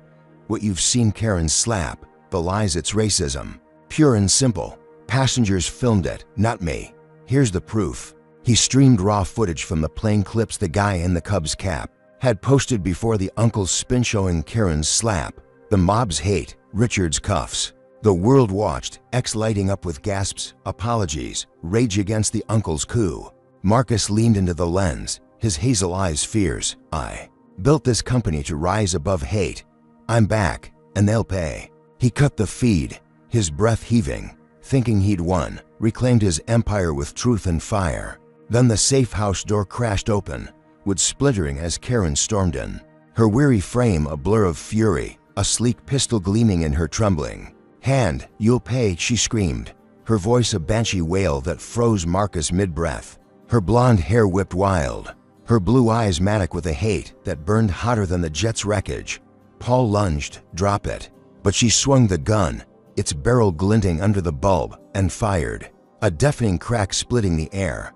What you've seen, Karen's slap, the lies, it's racism. Pure and simple. Passengers filmed it, not me. Here's the proof." He streamed raw footage from the plane clips the guy in the Cubs cap had posted before the uncle's spin, showing Karen's slap, the mob's hate, Richard's cuffs. The world watched, X lighting up with gasps, apologies, rage against the uncle's coup. Marcus leaned into the lens, his hazel eyes fierce. "I built this company to rise above hate. I'm back, and they'll pay." He cut the feed, his breath heaving, thinking he'd won, reclaimed his empire with truth and fire. Then the safe house door crashed open, wood splintering as Karen stormed in. Her weary frame a blur of fury, a sleek pistol gleaming in her trembling hand. "You'll pay," she screamed, her voice a banshee wail that froze Marcus mid-breath. Her blonde hair whipped wild, her blue eyes manic with a hate that burned hotter than the jet's wreckage. Paul lunged, "Drop it." But she swung the gun, its barrel glinting under the bulb, and fired. A deafening crack splitting the air.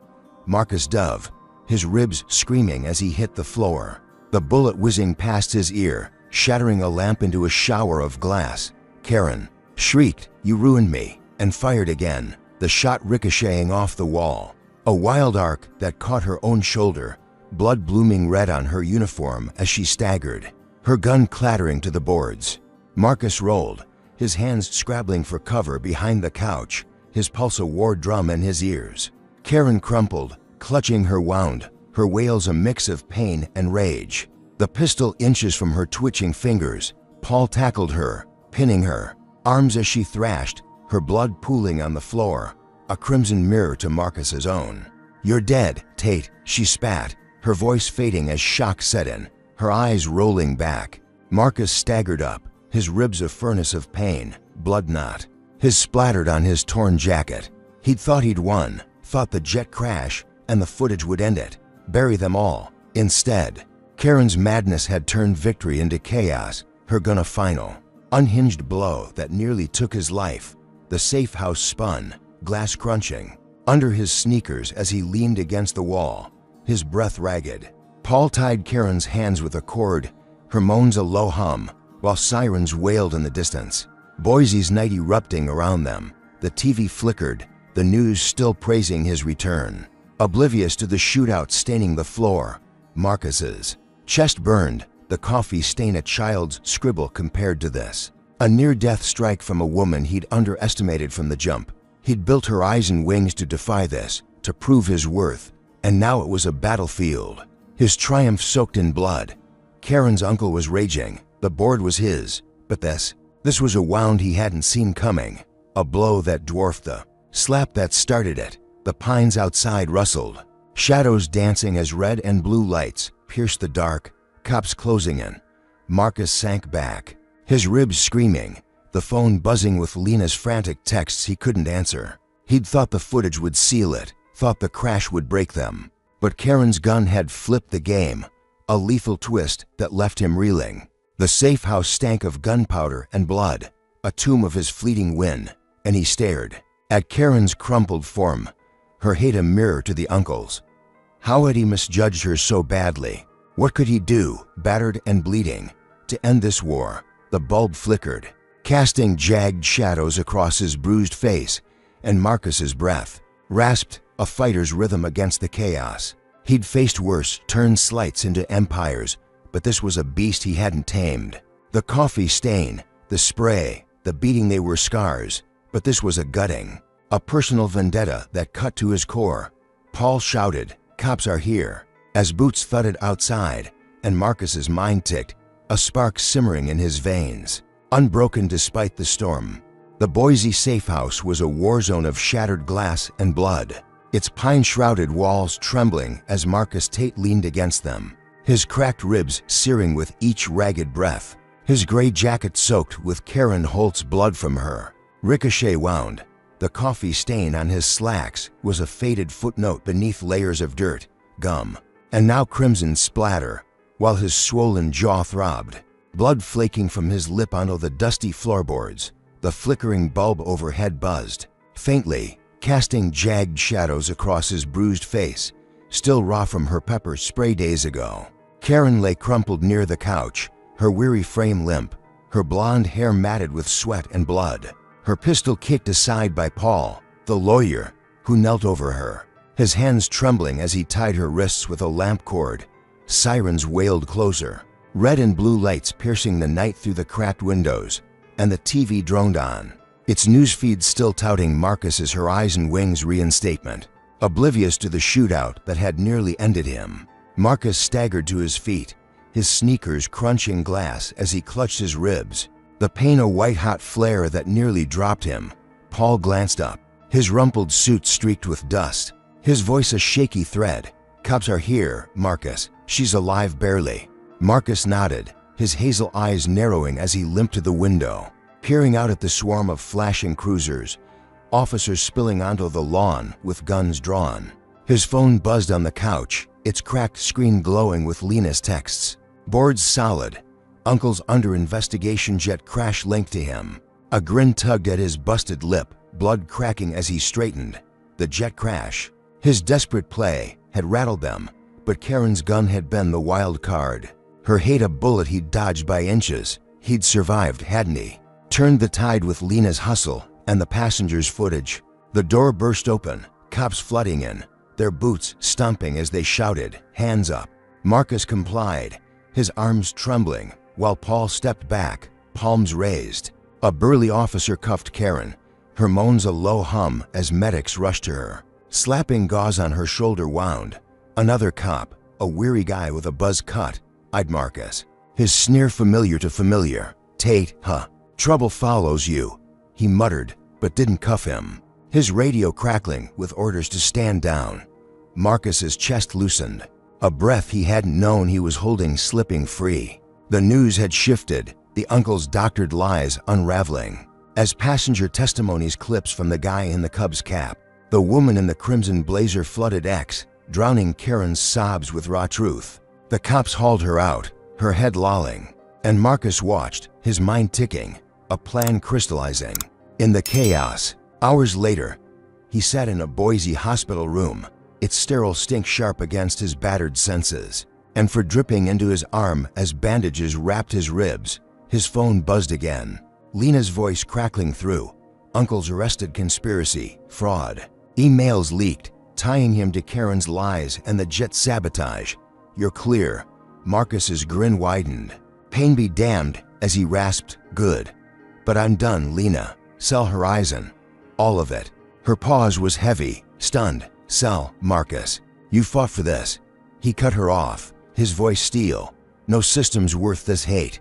Marcus dove, his ribs screaming as he hit the floor. The bullet whizzing past his ear, shattering a lamp into a shower of glass. Karen shrieked, "You ruined me," and fired again, the shot ricocheting off the wall. A wild arc that caught her own shoulder, blood blooming red on her uniform as she staggered, her gun clattering to the boards. Marcus rolled, his hands scrabbling for cover behind the couch, his pulse a war drum in his ears. Karen crumpled, clutching her wound, her wails a mix of pain and rage. The pistol inches from her twitching fingers. Paul tackled her, pinning her, arms as she thrashed, her blood pooling on the floor, a crimson mirror to Marcus's own. "You're dead, Tate," she spat, her voice fading as shock set in, her eyes rolling back. Marcus staggered up, his ribs a furnace of pain, blood knot. His splattered on his torn jacket. He'd thought he'd won, thought the jet crash and the footage would end it, bury them all. Instead, Karen's madness had turned victory into chaos, her gonna final. Unhinged blow that nearly took his life. The safe house spun, glass crunching, under his sneakers as he leaned against the wall, his breath ragged. Paul tied Karen's hands with a cord, her moans a low hum, while sirens wailed in the distance. Boise's night erupting around them, the TV flickered, the news still praising his return. Oblivious to the shootout staining the floor, Marcus's chest burned, the coffee stain a child's scribble compared to this. A near-death strike from a woman he'd underestimated from the jump. He'd built her eyes and wings to defy this, to prove his worth, and now it was a battlefield. His triumph soaked in blood. Karen's uncle was raging, the board was his, but this was a wound he hadn't seen coming, a blow that dwarfed the slap that started it. The pines outside rustled, shadows dancing as red and blue lights pierced the dark, cops closing in. Marcus sank back, his ribs screaming, the phone buzzing with Lena's frantic texts he couldn't answer. He'd thought the footage would seal it, thought the crash would break them. But Karen's gun had flipped the game, a lethal twist that left him reeling. The safe house stank of gunpowder and blood, a tomb of his fleeting win, and he stared at Karen's crumpled form, her hate a mirror to the uncle's. How had he misjudged her so badly? What could he do, battered and bleeding, to end this war? The bulb flickered, casting jagged shadows across his bruised face, and Marcus's breath rasped, a fighter's rhythm against the chaos. He'd faced worse, turned slights into empires, but this was a beast he hadn't tamed. The coffee stain, the spray, the beating, they were scars, but this was a gutting, a personal vendetta that cut to his core. Paul shouted, "Cops are here," as boots thudded outside, and Marcus's mind ticked, a spark simmering in his veins, unbroken despite the storm. The Boise safe house was a war zone of shattered glass and blood, its pine-shrouded walls trembling as Marcus Tate leaned against them, his cracked ribs searing with each ragged breath, his gray jacket soaked with Karen Holt's blood from her. Ricochet wound. The coffee stain on his slacks was a faded footnote beneath layers of dirt, gum, and now crimson splatter, while his swollen jaw throbbed, blood flaking from his lip onto the dusty floorboards. The flickering bulb overhead buzzed, faintly, casting jagged shadows across his bruised face, still raw from her pepper spray days ago. Karen lay crumpled near the couch, her weary frame limp, her blonde hair matted with sweat and blood, her pistol kicked aside by Paul, the lawyer, who knelt over her, his hands trembling as he tied her wrists with a lamp cord. Sirens wailed closer, red and blue lights piercing the night through the cracked windows, and the TV droned on, its newsfeed still touting Marcus's her eyes and wings reinstatement. Oblivious to the shootout that had nearly ended him, Marcus staggered to his feet, his sneakers crunching glass as he clutched his ribs, the pain a white-hot flare that nearly dropped him. Paul glanced up, his rumpled suit streaked with dust, his voice a shaky thread. "Cops are here, Marcus. She's alive barely." Marcus nodded, his hazel eyes narrowing as he limped to the window, peering out at the swarm of flashing cruisers, officers spilling onto the lawn with guns drawn. His phone buzzed on the couch, its cracked screen glowing with Lena's texts. Boards solid. Uncle's under investigation jet crash linked to him. A grin tugged at his busted lip, blood cracking as he straightened. The jet crash, his desperate play, had rattled them, but Karen's gun had been the wild card. Her hate a bullet he'd dodged by inches. He'd survived, hadn't he? Turned the tide with Lena's hustle and the passengers' footage. The door burst open, cops flooding in, their boots stomping as they shouted, "Hands up." Marcus complied, his arms trembling, while Paul stepped back, palms raised. A burly officer cuffed Karen, her moans a low hum as medics rushed to her. Slapping gauze on her shoulder wound. Another cop, a weary guy with a buzz cut, eyed Marcus, his sneer familiar to familiar. "Tate, huh? Trouble follows you," he muttered, but didn't cuff him. His radio crackling with orders to stand down. Marcus's chest loosened, a breath he hadn't known he was holding slipping free. The news had shifted, the uncle's doctored lies unraveling. As passenger testimonies clips from the guy in the Cubs cap, the woman in the crimson blazer flooded X, drowning Karen's sobs with raw truth. The cops hauled her out, her head lolling, and Marcus watched, his mind ticking, a plan crystallizing. In the chaos, hours later, he sat in a Boise hospital room, its sterile stink sharp against his battered senses. And for dripping into his arm as bandages wrapped his ribs, his phone buzzed again. Lena's voice crackling through. Uncle's arrested conspiracy, fraud. Emails leaked, tying him to Karen's lies and the jet sabotage. You're clear. Marcus's grin widened. Pain be damned, as he rasped, good. But I'm done, Lena. Sell Horizon. All of it. Her pause was heavy, stunned. Sell, Marcus. You fought for this. He cut her off, his voice steel. No system's worth this hate.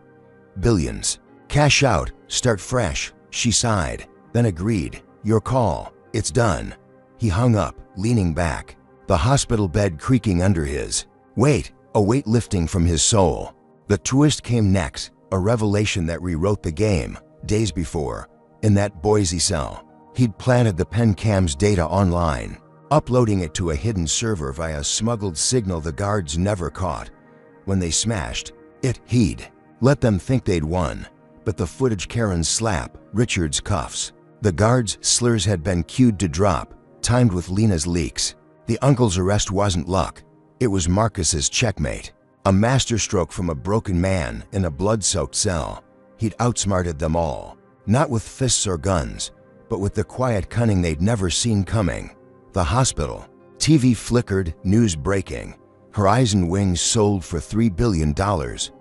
Billions. Cash out, start fresh, she sighed, then agreed. Your call, it's done. He hung up, leaning back, the hospital bed creaking under his weight, a weight lifting from his soul. The twist came next, a revelation that rewrote the game. Days before, in that Boise cell, he'd planted the pen cam's data online, uploading it to a hidden server via a smuggled signal the guards never caught. When they smashed it, he'd let them think they'd won. But the footage Karen's slap, Richard's cuffs, the guards' slurs had been cued to drop, timed with Lena's leaks. The uncle's arrest wasn't luck. It was Marcus's checkmate. A masterstroke from a broken man in a blood-soaked cell. He'd outsmarted them all, not with fists or guns, but with the quiet cunning they'd never seen coming. The hospital. TV flickered, news breaking. Horizon wings sold for $3 billion.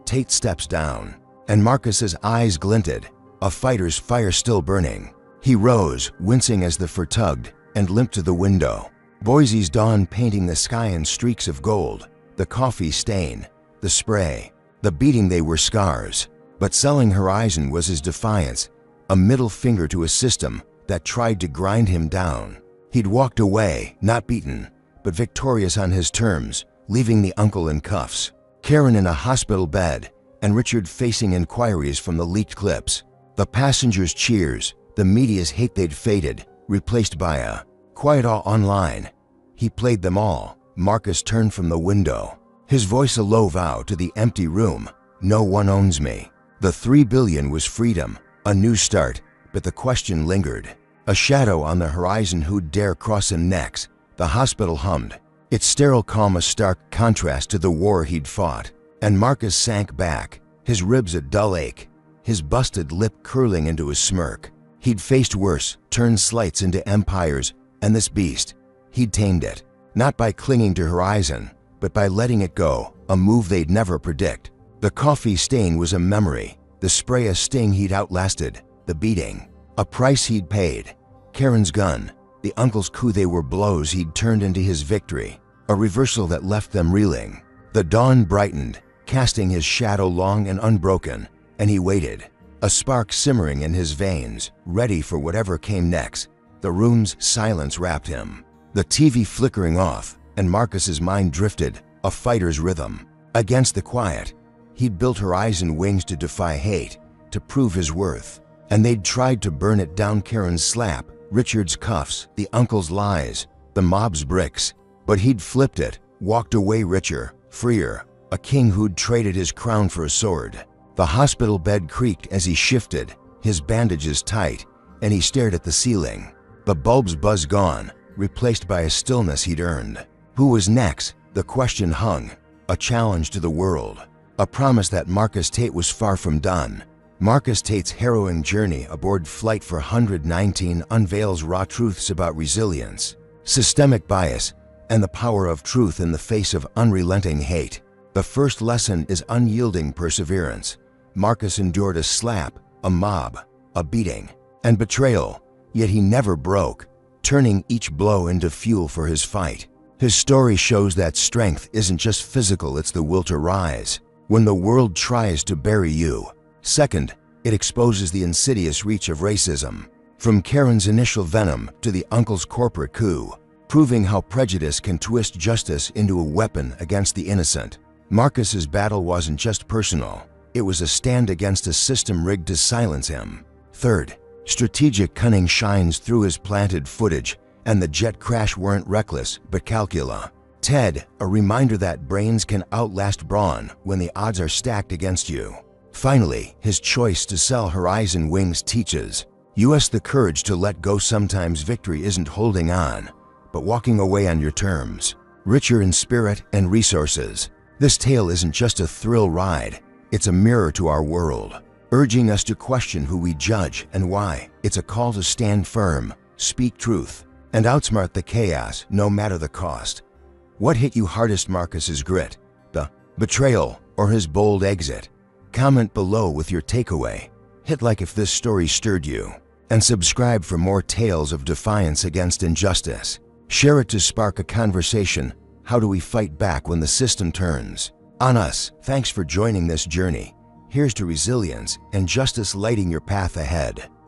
Tate steps down, and Marcus's eyes glinted, a fighter's fire still burning. He rose, wincing as the fur tugged, and limped to the window. Boise's dawn painting the sky in streaks of gold, the coffee stain, the spray, the beating they were scars. But selling Horizon was his defiance, a middle finger to a system that tried to grind him down. He'd walked away, not beaten, but victorious on his terms, leaving the uncle in cuffs, Karen in a hospital bed, and Richard facing inquiries from the leaked clips. The passengers' cheers, the media's hate they'd faded, replaced by a quiet awe online. He played them all. Marcus turned from the window, his voice a low vow to the empty room. No one owns me. The $3 billion was freedom, a new start, but the question lingered. A shadow on the horizon who'd dare cross him next. The hospital hummed, its sterile calm a stark contrast to the war he'd fought. And Marcus sank back, his ribs a dull ache, his busted lip curling into a smirk. He'd faced worse, turned slights into empires, and this beast, he'd tamed it. Not by clinging to Horizon, but by letting it go, a move they'd never predict. The coffee stain was a memory, the spray a sting he'd outlasted, the beating, a price he'd paid. Karen's gun, the uncle's coup, they were blows he'd turned into his victory, a reversal that left them reeling. The dawn brightened, casting his shadow long and unbroken, and he waited, a spark simmering in his veins, ready for whatever came next. The room's silence wrapped him, the TV flickering off, and Marcus's mind drifted, a fighter's rhythm. Against the quiet, he'd built Horizon wings to defy hate, to prove his worth, and they'd tried to burn it down. Karen's slap, Richard's cuffs, the uncle's lies, the mob's bricks. But he'd flipped it, walked away richer, freer, a king who'd traded his crown for a sword. The hospital bed creaked as he shifted, his bandages tight, and he stared at the ceiling. The bulb's buzz gone, replaced by a stillness he'd earned. Who was next? The question hung, a challenge to the world, a promise that Marcus Tate was far from done. Marcus Tate's harrowing journey aboard Flight 419 unveils raw truths about resilience, systemic bias, and the power of truth in the face of unrelenting hate. The first lesson is unyielding perseverance. Marcus endured a slap, a mob, a beating, and betrayal, yet he never broke, turning each blow into fuel for his fight. His story shows that strength isn't just physical, it's the will to rise when the world tries to bury you. Second, it exposes the insidious reach of racism, from Karen's initial venom to the uncle's corporate coup, proving how prejudice can twist justice into a weapon against the innocent. Marcus's battle wasn't just personal, It was a stand against a system rigged to silence him. Third, strategic cunning shines through his planted footage, and the jet crash weren't reckless, but calcula. Ted, a reminder that brains can outlast brawn when the odds are stacked against you. Finally, his choice to sell Horizon Wings teaches us the courage to let go. Sometimes victory isn't holding on, but walking away on your terms. Richer in spirit and resources, this tale isn't just a thrill ride, it's a mirror to our world, urging us to question who we judge and why. It's a call to stand firm, speak truth, and outsmart the chaos no matter the cost. What hit you hardest, Marcus's grit, the betrayal, or his bold exit? Comment below with your takeaway. Hit like if this story stirred you, and subscribe for more tales of defiance against injustice. Share it to spark a conversation. How do we fight back when the system turns on us? Thanks for joining this journey. Here's to resilience and justice lighting your path ahead.